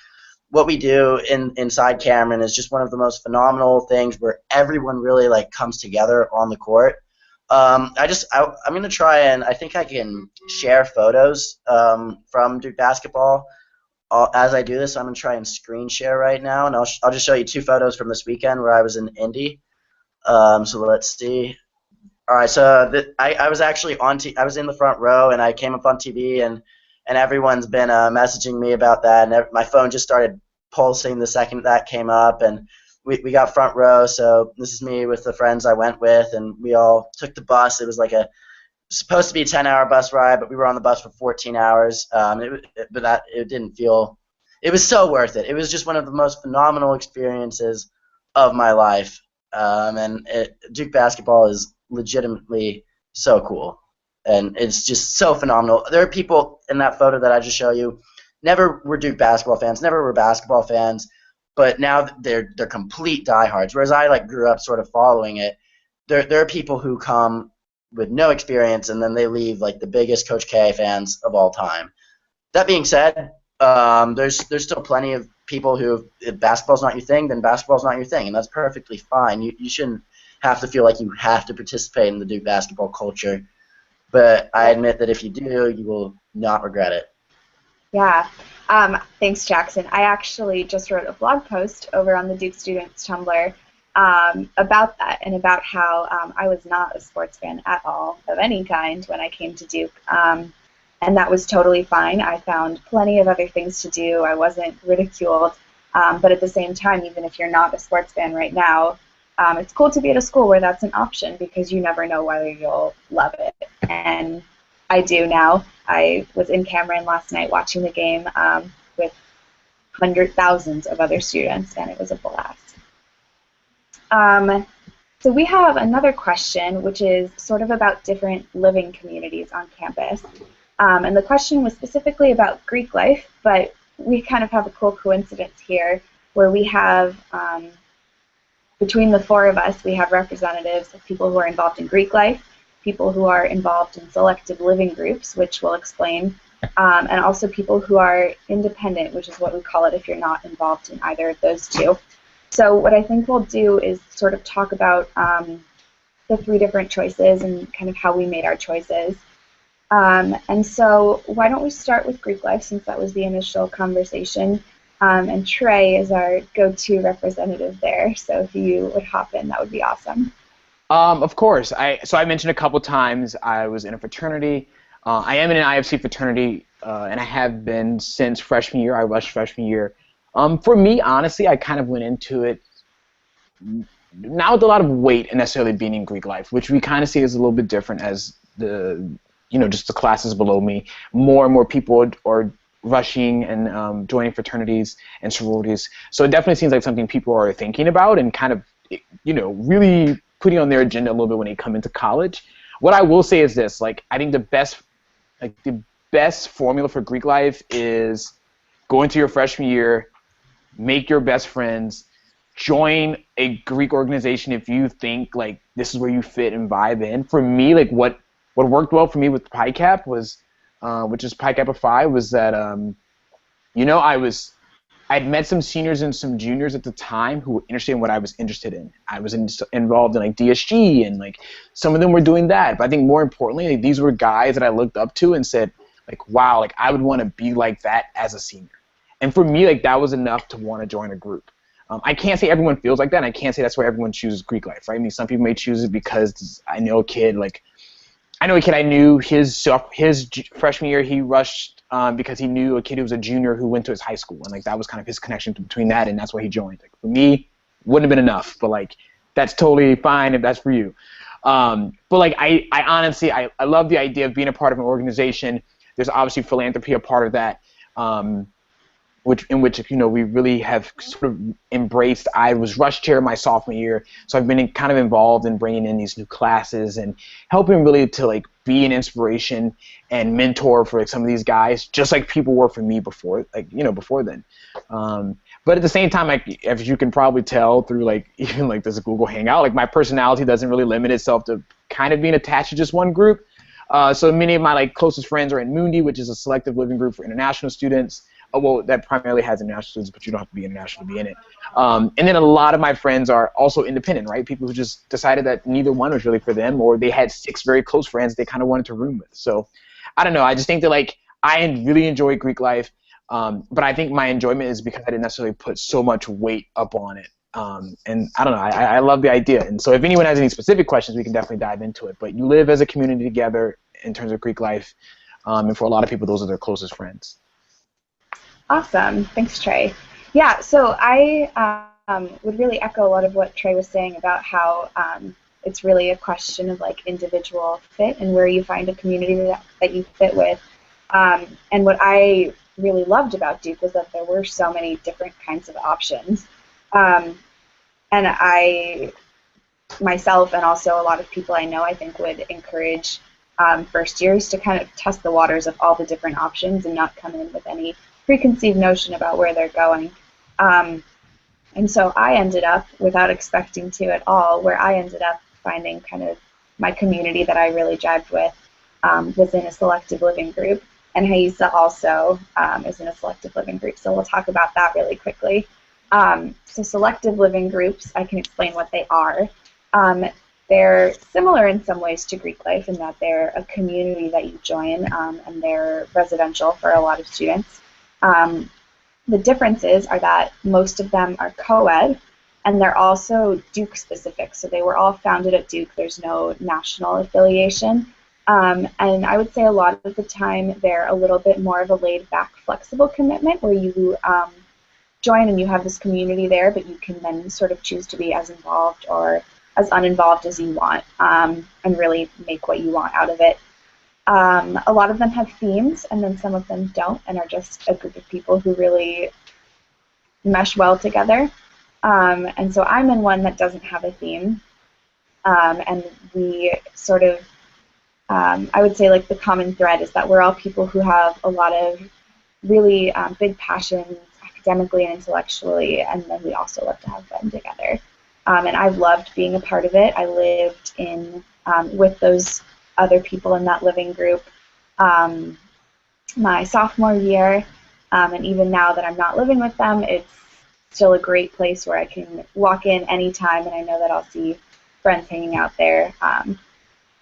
what we do inside Cameron is just one of the most phenomenal things where everyone really like comes together on the court. I'm going to try and I think I can share photos from Duke basketball. As I do this, I'm going to try and screen share right now, and I'll just show you 2 photos from this weekend where I was in Indy. So let's see. All right, so I was actually I was in the front row, and I came up on TV, and everyone's been messaging me about that, and my phone just started pulsing the second that came up, and we got front row. So this is me with the friends I went with, and we all took the bus. It was like supposed to be a 10-hour bus ride, but we were on the bus for 14 hours. It didn't feel. It was so worth it. It was just one of the most phenomenal experiences of my life. Duke basketball is legitimately so cool, and it's just so phenomenal. There are people in that photo that I just show you, never were Duke basketball fans, never were basketball fans, but now they're complete diehards. Whereas I like grew up sort of following it. There are people who come with no experience, and then they leave like the biggest Coach K fans of all time. That being said, there's still plenty of people who, if basketball's not your thing, then basketball's not your thing, and that's perfectly fine. You shouldn't have to feel like you have to participate in the Duke basketball culture, but I admit that if you do, you will not regret it. Yeah. Thanks, Jackson. I actually just wrote a blog post over on the Duke Students Tumblr about that and about how I was not a sports fan at all of any kind when I came to Duke. And that was totally fine. I found plenty of other things to do. I wasn't ridiculed. But at the same time, even if you're not a sports fan right now, it's cool to be at a school where that's an option because you never know whether you'll love it. And I do now. I was in Cameron last night watching the game with thousands of other students, and it was a blast. So we have another question, which is sort of about different living communities on campus. And the question was specifically about Greek life, but we kind of have a cool coincidence here where we have, between the 4 of us, we have representatives of people who are involved in Greek life, people who are involved in selective living groups, which we'll explain, and also people who are independent, which is what we call it if you're not involved in either of those 2. So what I think we'll do is sort of talk about the 3 different choices and kind of how we made our choices. And so why don't we start with Greek life, since that was the initial conversation. And Trey is our go-to representative there, so if you would hop in, that would be awesome. Of course. So I mentioned a couple times I was in a fraternity. I am in an IFC fraternity, and I have been since freshman year. I rushed freshman year. For me, honestly, I kind of went into it not with a lot of weight and necessarily being in Greek life, which we kind of see as a little bit different as just the classes below me. More and more people are rushing and joining fraternities and sororities. So it definitely seems like something people are thinking about and kind of, really putting on their agenda a little bit when they come into college. What I will say is this: like, I think the best formula for Greek life is go into your freshman year, make your best friends, join a Greek organization if you think like this is where you fit and vibe in. For me, like what worked well for me with Pi Cap was, which is Pi Kappa Phi, was that I'd met some seniors and some juniors at the time who were interested in what I was interested in. I was involved in like DSG, and like some of them were doing that. But I think more importantly, like, these were guys that I looked up to and said, like, wow, like I would want to be like that as a senior. And for me, like that was enough to want to join a group. I can't say everyone feels like that, and I can't say that's why everyone chooses Greek life, right? I mean, some people may choose it because I know a kid I knew his freshman year he rushed because he knew a kid who was a junior who went to his high school, and like that was kind of his connection between that, and that's why he joined. Like for me, wouldn't have been enough, but like that's totally fine if that's for you. But like I honestly I love the idea of being a part of an organization. There's obviously philanthropy a part of that. In which we really have sort of embraced. I was rush chair my sophomore year, so I've been kind of involved in bringing in these new classes and helping really to like be an inspiration and mentor for like some of these guys, just like people were for me before, before then. But at the same time, like as you can probably tell through like even like this Google Hangout, like my personality doesn't really limit itself to kind of being attached to just one group. So many of my like closest friends are in Mundi, which is a selective living group for international students. Well, that primarily has international students, but you don't have to be international to be in it. And then a lot of my friends are also independent, right? People who just decided that neither one was really for them, or they had 6 very close friends they kind of wanted to room with. So I don't know. I just think that like I really enjoy Greek life, but I think my enjoyment is because I didn't necessarily put so much weight up on it. And I don't know. I love the idea. And so if anyone has any specific questions, we can definitely dive into it. But you live as a community together in terms of Greek life, and for a lot of people, those are their closest friends. Awesome. Thanks, Trey. Yeah, so I would really echo a lot of what Trey was saying about how it's really a question of like individual fit and where you find a community that you fit with. And what I really loved about Duke was that there were so many different kinds of options. And I, myself, and also a lot of people I know, I think would encourage first years to kind of test the waters of all the different options and not come in with any preconceived notion about where they're going. And so I ended up, without expecting to at all, where I ended up finding kind of my community that I really jived with was in a selective living group. And Haisa also is in a selective living group, so we'll talk about that really quickly. So selective living groups, I can explain what they are. They're similar in some ways to Greek life in that they're a community that you join, and they're residential for a lot of students. The differences are that most of them are co-ed, and they're also Duke specific. So they were all founded at Duke. There's no national affiliation. And I would say a lot of the time they're a little bit more of a laid-back, flexible commitment where you join and you have this community there, but you can then sort of choose to be as involved or as uninvolved as you want, and really make what you want out of it. A lot of them have themes, and then some of them don't, and are just a group of people who really mesh well together. And so I'm in one that doesn't have a theme, and we sort of, I would say like the common thread is that we're all people who have a lot of really big passions academically and intellectually, and then we also love to have fun together. And I've loved being a part of it. I lived in with those other people in that living group my sophomore year, and even now that I'm not living with them, it's still a great place where I can walk in anytime and I know that I'll see friends hanging out there.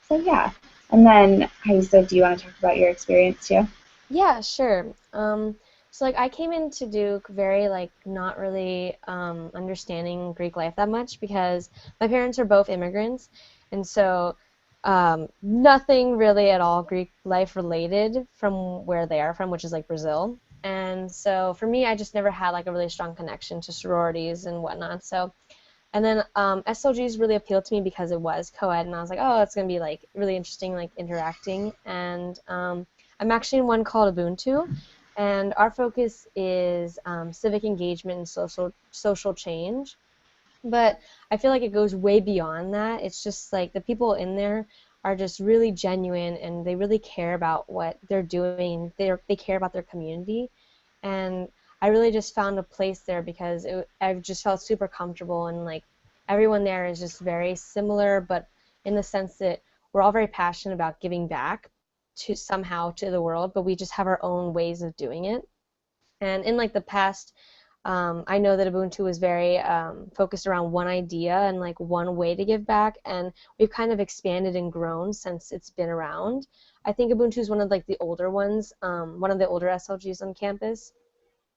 So yeah, And then, Haisa, do you want to talk about your experience too? Yeah, sure. So like I came into Duke very like not really understanding Greek life that much because my parents are both immigrants, and so nothing really at all Greek life related from where they are from, which is like Brazil. And so for me, I just never had like a really strong connection to sororities and whatnot. So and then SLGs really appealed to me because it was co-ed, and I was like, oh, it's gonna be like really interesting, like interacting. And I'm actually in one called Ubuntu, and our focus is civic engagement and social change. But I feel like it goes way beyond that. It's just like the people in there are just really genuine, and they really care about what they're doing. They care about their community, and I really just found a place there because I just felt super comfortable, and like everyone there is just very similar, but in the sense that we're all very passionate about giving back to somehow to the world, but we just have our own ways of doing it. And in like the past, I know that Ubuntu was very focused around one idea and like one way to give back, and we've kind of expanded and grown since it's been around. I think Ubuntu is one of like the older ones, one of the older SLGs on campus,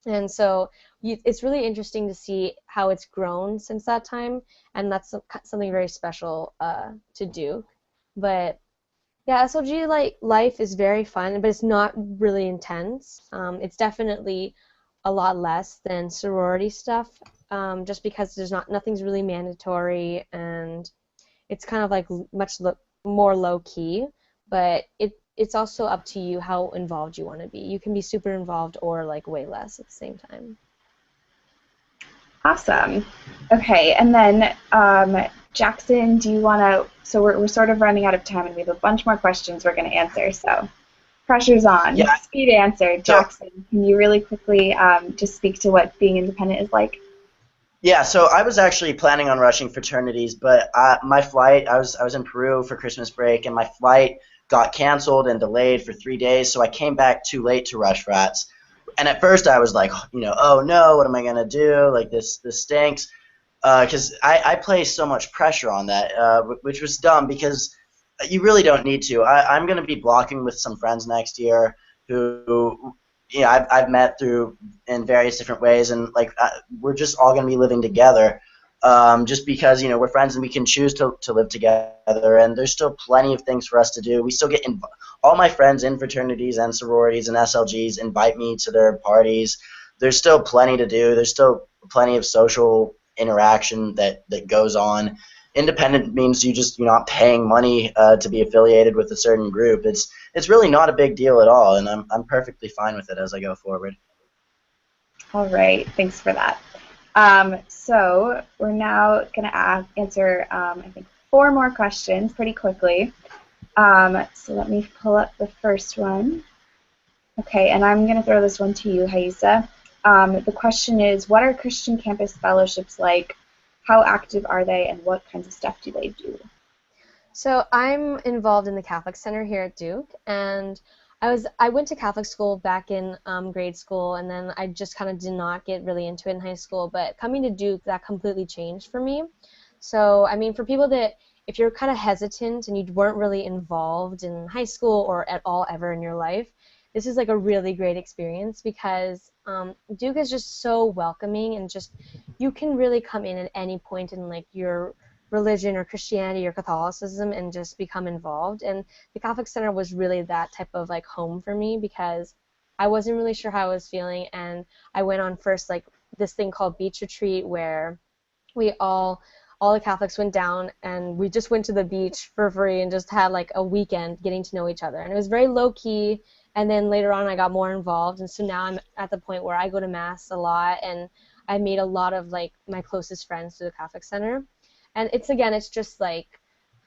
and so it's really interesting to see how it's grown since that time, and that's something very special to do. But yeah, SLG like life is very fun, but it's not really intense. It's definitely a lot less than sorority stuff, just because there's nothing's really mandatory, and it's kind of like more low key. But it's also up to you how involved you want to be. You can be super involved or like way less at the same time. Awesome. Okay, and then Jackson, do you want to? So we're sort of running out of time, and we have a bunch more questions we're going to answer. So pressure's on. Yeah. Speed answer. So Jackson, can you really quickly just speak to what being independent is like? yeah, so I was actually planning on rushing fraternities, but my flight, I was in Peru for Christmas break, and my flight got canceled and delayed for 3 days, so I came back too late to rush frats. And at first I was like, oh no, what am I gonna do? Like this stinks, because I place so much pressure on that, which was dumb because you really don't need to. I'm gonna be blocking with some friends next year who I've met through in various different ways, and like we're just all going to be living together, just because we're friends and we can choose to live together, and there's still plenty of things for us to do. We still get all my friends in fraternities and sororities and SLGs invite me to their parties. There's still plenty to do. There's still plenty of social interaction that goes on. Independent means you're not paying money to be affiliated with a certain group. It's really not a big deal at all, and I'm perfectly fine with it as I go forward. All right, thanks for that. So we're now going to answer, I think, 4 more questions pretty quickly. So let me pull up the first one. Okay, and I'm going to throw this one to you, Haisa. The question is, what are Christian campus fellowships like? How active are they, and what kinds of stuff do they do? So I'm involved in the Catholic Center here at Duke, and I went to Catholic school back in grade school, and then I just kind of did not get really into it in high school. But coming to Duke, that completely changed for me. So I mean, for people that if you're kind of hesitant and you weren't really involved in high school or at all ever in your life, this is like a really great experience because Duke is just so welcoming, and just you can really come in at any point in like your religion or Christianity or Catholicism and just become involved. And the Catholic Center was really that type of like home for me because I wasn't really sure how I was feeling, and I went on first like this thing called Beach Retreat where we all the Catholics went down and we just went to the beach for free and just had like a weekend getting to know each other. And it was very low key, and then later on I got more involved, and so now I'm at the point where I go to mass a lot, and I made a lot of like my closest friends through the Catholic Center. And it's just like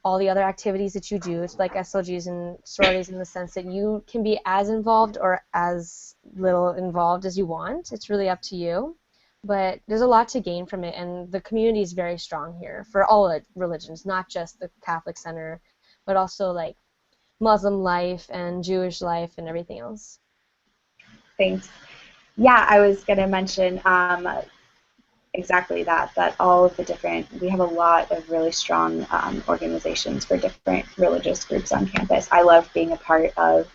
all the other activities that you do. It's like SLGs and sororities in the sense that you can be as involved or as little involved as you want. It's really up to you. But there's a lot to gain from it, and the community is very strong here for all religions, not just the Catholic Center, but also like Muslim life and Jewish life and everything else. Thanks. Yeah, I was going to mention exactly that, that all of the different, we have a lot of really strong organizations for different religious groups on campus. I love being a part of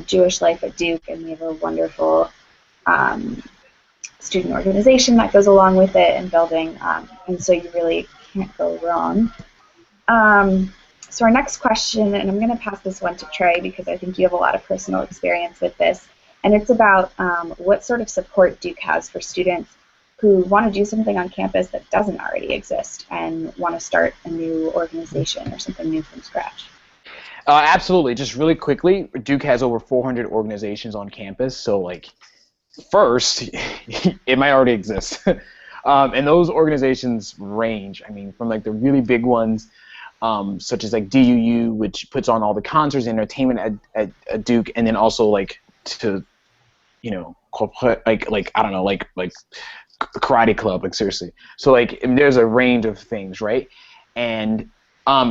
Jewish Life at Duke, and we have a wonderful um, student organization that goes along with it and building, and so you really can't go wrong. Um, so our next question, and I'm going to pass this one to Trey because I think you have a lot of personal experience with this, and it's about what sort of support Duke has for students who want to do something on campus that doesn't already exist and want to start a new organization or something new from scratch. Absolutely. Just really quickly, Duke has over 400 organizations on campus, so like first, it might already exist. And those organizations range. I mean, from like the really big ones, such as like DUU, which puts on all the concerts and entertainment at Duke, and then also like to, you know, like I don't know, like karate club, like seriously. So like there's a range of things, right? And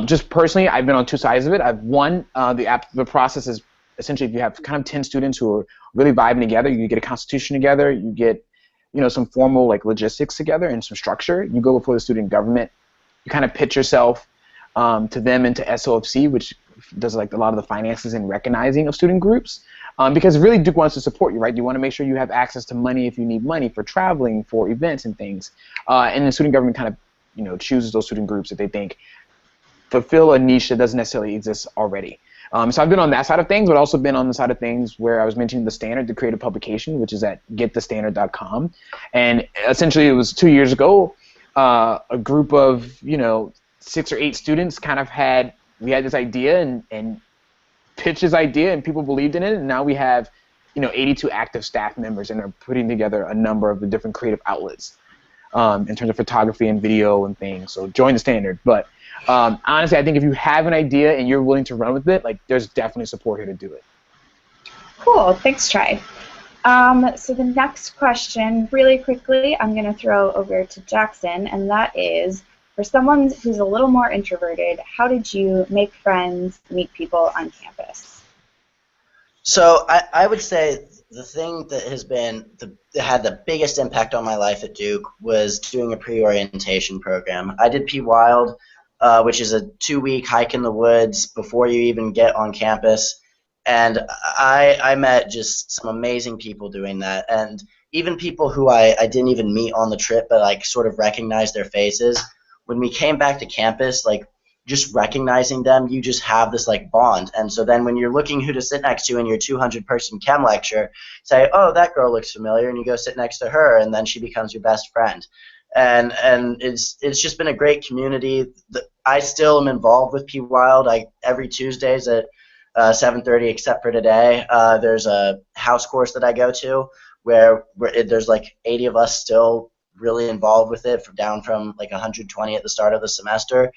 just personally, I've been on two sides of it. I've one, the process is essentially if you have kind of 10 students who are really vibing together, you get a constitution together, you get, you know, some formal like logistics together and some structure. You go before the student government, you kind of pitch yourself to them and to SOFC, which does like a lot of the finances and recognizing of student groups. Because really Duke wants to support you, right? You want to make sure you have access to money if you need money for traveling, for events and things. And the student government kind of, you know, chooses those student groups that they think fulfill a niche that doesn't necessarily exist already. So I've been on that side of things, but also been on the side of things where I was mentioning the Standard, the creative publication, which is at getthestandard.com. And essentially it was 2 years ago, a group of, you know, 6 or 8 students kind of we had this idea and pitched this idea and people believed in it, and now we have, you know, 82 active staff members and are putting together a number of the different creative outlets in terms of photography and video and things. So join the Standard. But honestly, I think if you have an idea and you're willing to run with it, like there's definitely support here to do it. Cool, thanks, Trey. So the next question, really quickly, I'm going to throw over to Jackson, and that is, for someone who's a little more introverted, how did you make friends, meet people on campus? So I would say the thing that has been that had the biggest impact on my life at Duke was doing a pre-orientation program. I did P Wild, which is a 2-week hike in the woods before you even get on campus, and I met just some amazing people doing that, and even people who I didn't even meet on the trip, but like sort of recognized their faces. When we came back to campus, like just recognizing them, you just have this like bond. And so then when you're looking who to sit next to in your 200-person chem lecture, say, oh, that girl looks familiar, and you go sit next to her, and then she becomes your best friend. And it's just been a great community. I still am involved with P Wild. Every Tuesdays at 7:30, except for today, there's a house course that I go to where there's like 80 of us still really involved with it, down from like 120 at the start of the semester.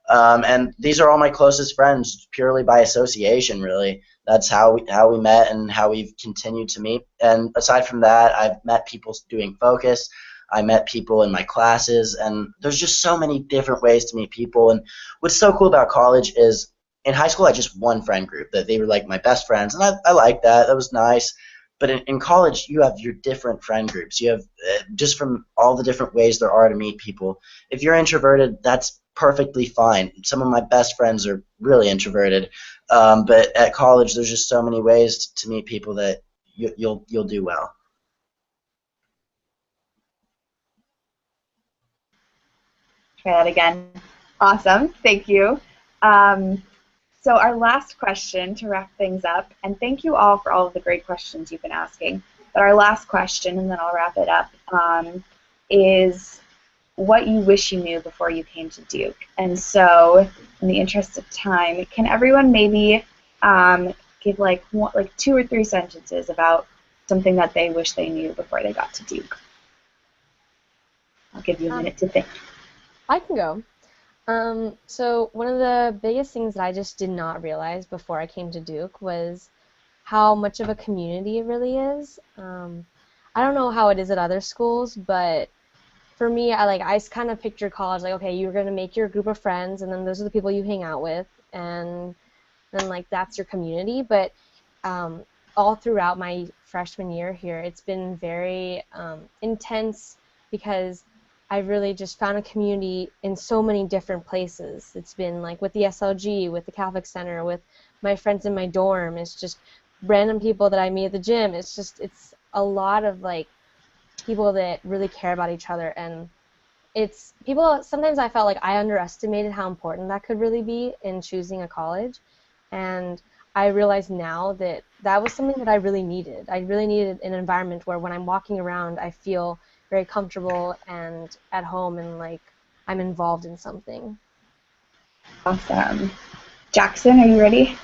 And these are all my closest friends purely by association, really. That's how we met and how we've continued to meet. And aside from that, I've met people doing Focus. I met people in my classes, and there's just so many different ways to meet people. And what's so cool about college is in high school I just one friend group that they were like my best friends, and I liked that. That was nice. But in college, you have your different friend groups. You have just from all the different ways there are to meet people. If you're introverted, that's perfectly fine. Some of my best friends are really introverted, but at college, there's just so many ways to meet people that you'll do well. Try that again. Awesome, thank you. So our last question to wrap things up, and thank you all for all of the great questions you've been asking, but our last question, and then I'll wrap it up, is what you wish you knew before you came to Duke. And so, in the interest of time, can everyone maybe give like 2 or 3 sentences about something that they wish they knew before they got to Duke? I'll give you a minute to think. I can go. So one of the biggest things that I just did not realize before I came to Duke was how much of a community it really is. I don't know how it is at other schools, but for me, I kind of picture college like, okay, you're gonna make your group of friends, and then those are the people you hang out with, and then like that's your community. But all throughout my freshman year here, it's been very intense because I really just found a community in so many different places. It's been like with the SLG, with the Catholic Center, with my friends in my dorm. It's just random people that I meet at the gym. It's a lot of like people that really care about each other, and it's people. Sometimes I felt like I underestimated how important that could really be in choosing a college, and I realize now that that was something that I really needed. I really needed an environment where when I'm walking around, I feel very comfortable and at home and like I'm involved in something. Awesome. Jackson, are you ready?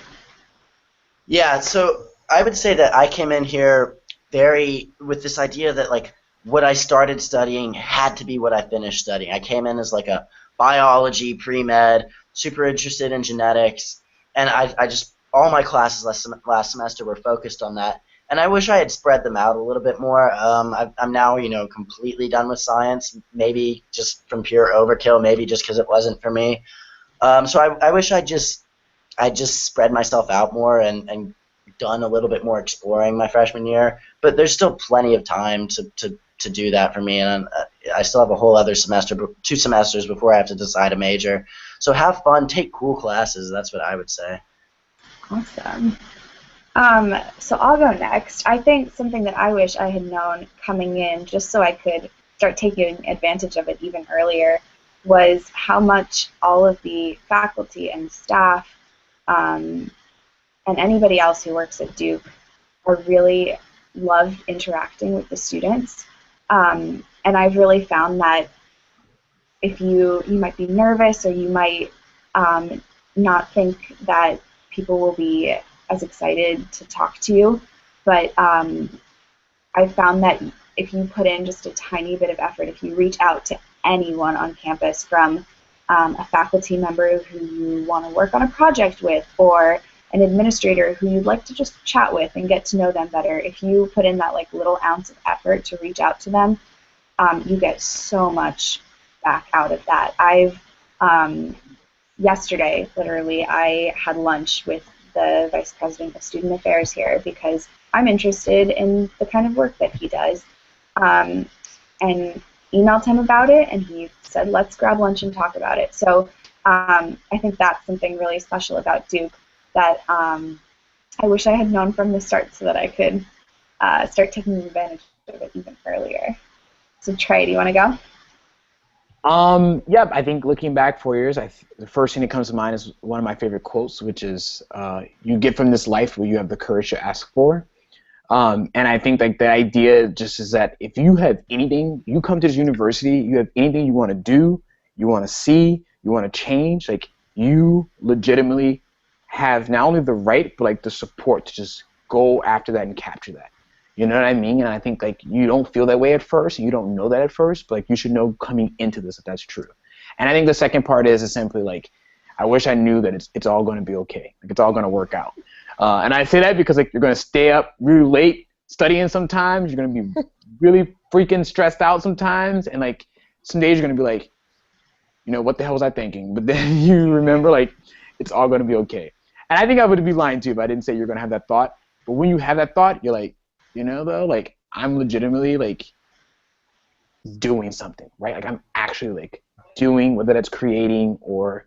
Yeah, so I would say that I came in here very with this idea that like what I started studying had to be what I finished studying. I came in as like a biology pre-med, super interested in genetics, and I just all my classes last semester were focused on that. And I wish I had spread them out a little bit more. I'm now, completely done with science, maybe just from pure overkill, maybe just because it wasn't for me. So I wish I just spread myself out more and done a little bit more exploring my freshman year. But there's still plenty of time to do that for me, and I still have a whole other semester, 2 semesters before I have to decide a major. So have fun, take cool classes. That's what I would say. Awesome. So I'll go next. I think something that I wish I had known coming in, just so I could start taking advantage of it even earlier, was how much all of the faculty and staff and anybody else who works at Duke are really love interacting with the students. And I've really found that if you might be nervous or you might not think that people will be as excited to talk to you, but I found that if you put in just a tiny bit of effort, if you reach out to anyone on campus, from a faculty member who you want to work on a project with, or an administrator who you'd like to just chat with and get to know them better, if you put in that like little ounce of effort to reach out to them, you get so much back out of that. Yesterday, literally, I had lunch with the Vice President of Student Affairs here because I'm interested in the kind of work that he does, and emailed him about it, and he said, let's grab lunch and talk about it. So I think that's something really special about Duke that I wish I had known from the start so that I could start taking advantage of it even earlier. So Trey, do you want to go? Yeah, I think looking back 4 years, the first thing that comes to mind is one of my favorite quotes, which is, you get from this life what you have the courage to ask for. And I think like the idea just is that if you have anything, you come to this university, you have anything you want to do, you want to see, you want to change, like you legitimately have not only the right, but like the support to just go after that and capture that. You know what I mean? And I think like you don't feel that way at first, and you don't know that at first, but like you should know coming into this that that's true. And I think the second part is simply like, I wish I knew that it's all going to be okay. Like it's all going to work out. And I say that because like you're going to stay up really late studying sometimes. You're going to be really freaking stressed out sometimes, and like some days you're going to be like, what the hell was I thinking? But then you remember like it's all going to be okay. And I think I would be lying too if I didn't say you're going to have that thought. But when you have that thought, you're like, though, like I'm legitimately like doing something, right? Like I'm actually like doing, whether that's creating or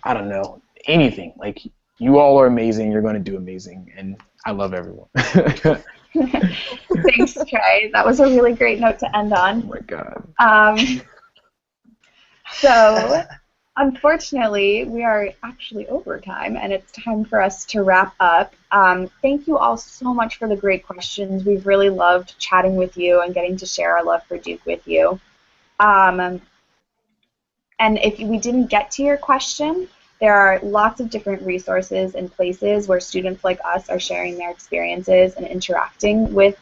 I don't know, anything. Like you all are amazing. You're going to do amazing, and I love everyone. Thanks, Trey. That was a really great note to end on. Oh my God. So, unfortunately, we are actually over time, and it's time for us to wrap up. Thank you all so much for the great questions. We've really loved chatting with you and getting to share our love for Duke with you. And if we didn't get to your question, there are lots of different resources and places where students like us are sharing their experiences and interacting with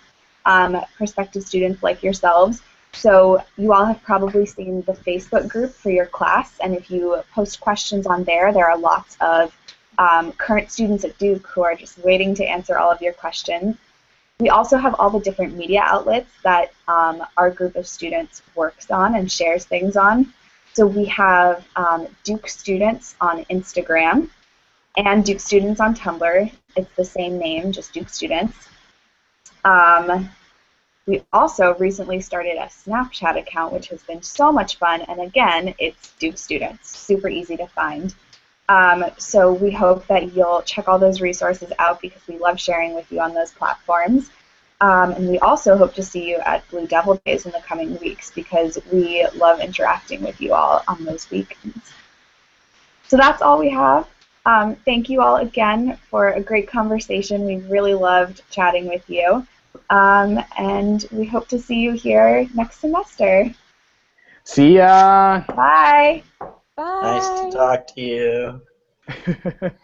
prospective students like yourselves. So you all have probably seen the Facebook group for your class, and if you post questions on there, there are lots of current students at Duke who are just waiting to answer all of your questions. We also have all the different media outlets that our group of students works on and shares things on. So we have Duke Students on Instagram and Duke Students on Tumblr. It's the same name, just Duke Students. We also recently started a Snapchat account, which has been so much fun. And again, it's Duke students, super easy to find. So we hope that you'll check all those resources out because we love sharing with you on those platforms. And we also hope to see you at Blue Devil Days in the coming weeks because we love interacting with you all on those weekends. So that's all we have. Thank you all again for a great conversation. We really loved chatting with you. And we hope to see you here next semester. See ya! Bye! Bye. Nice to talk to you.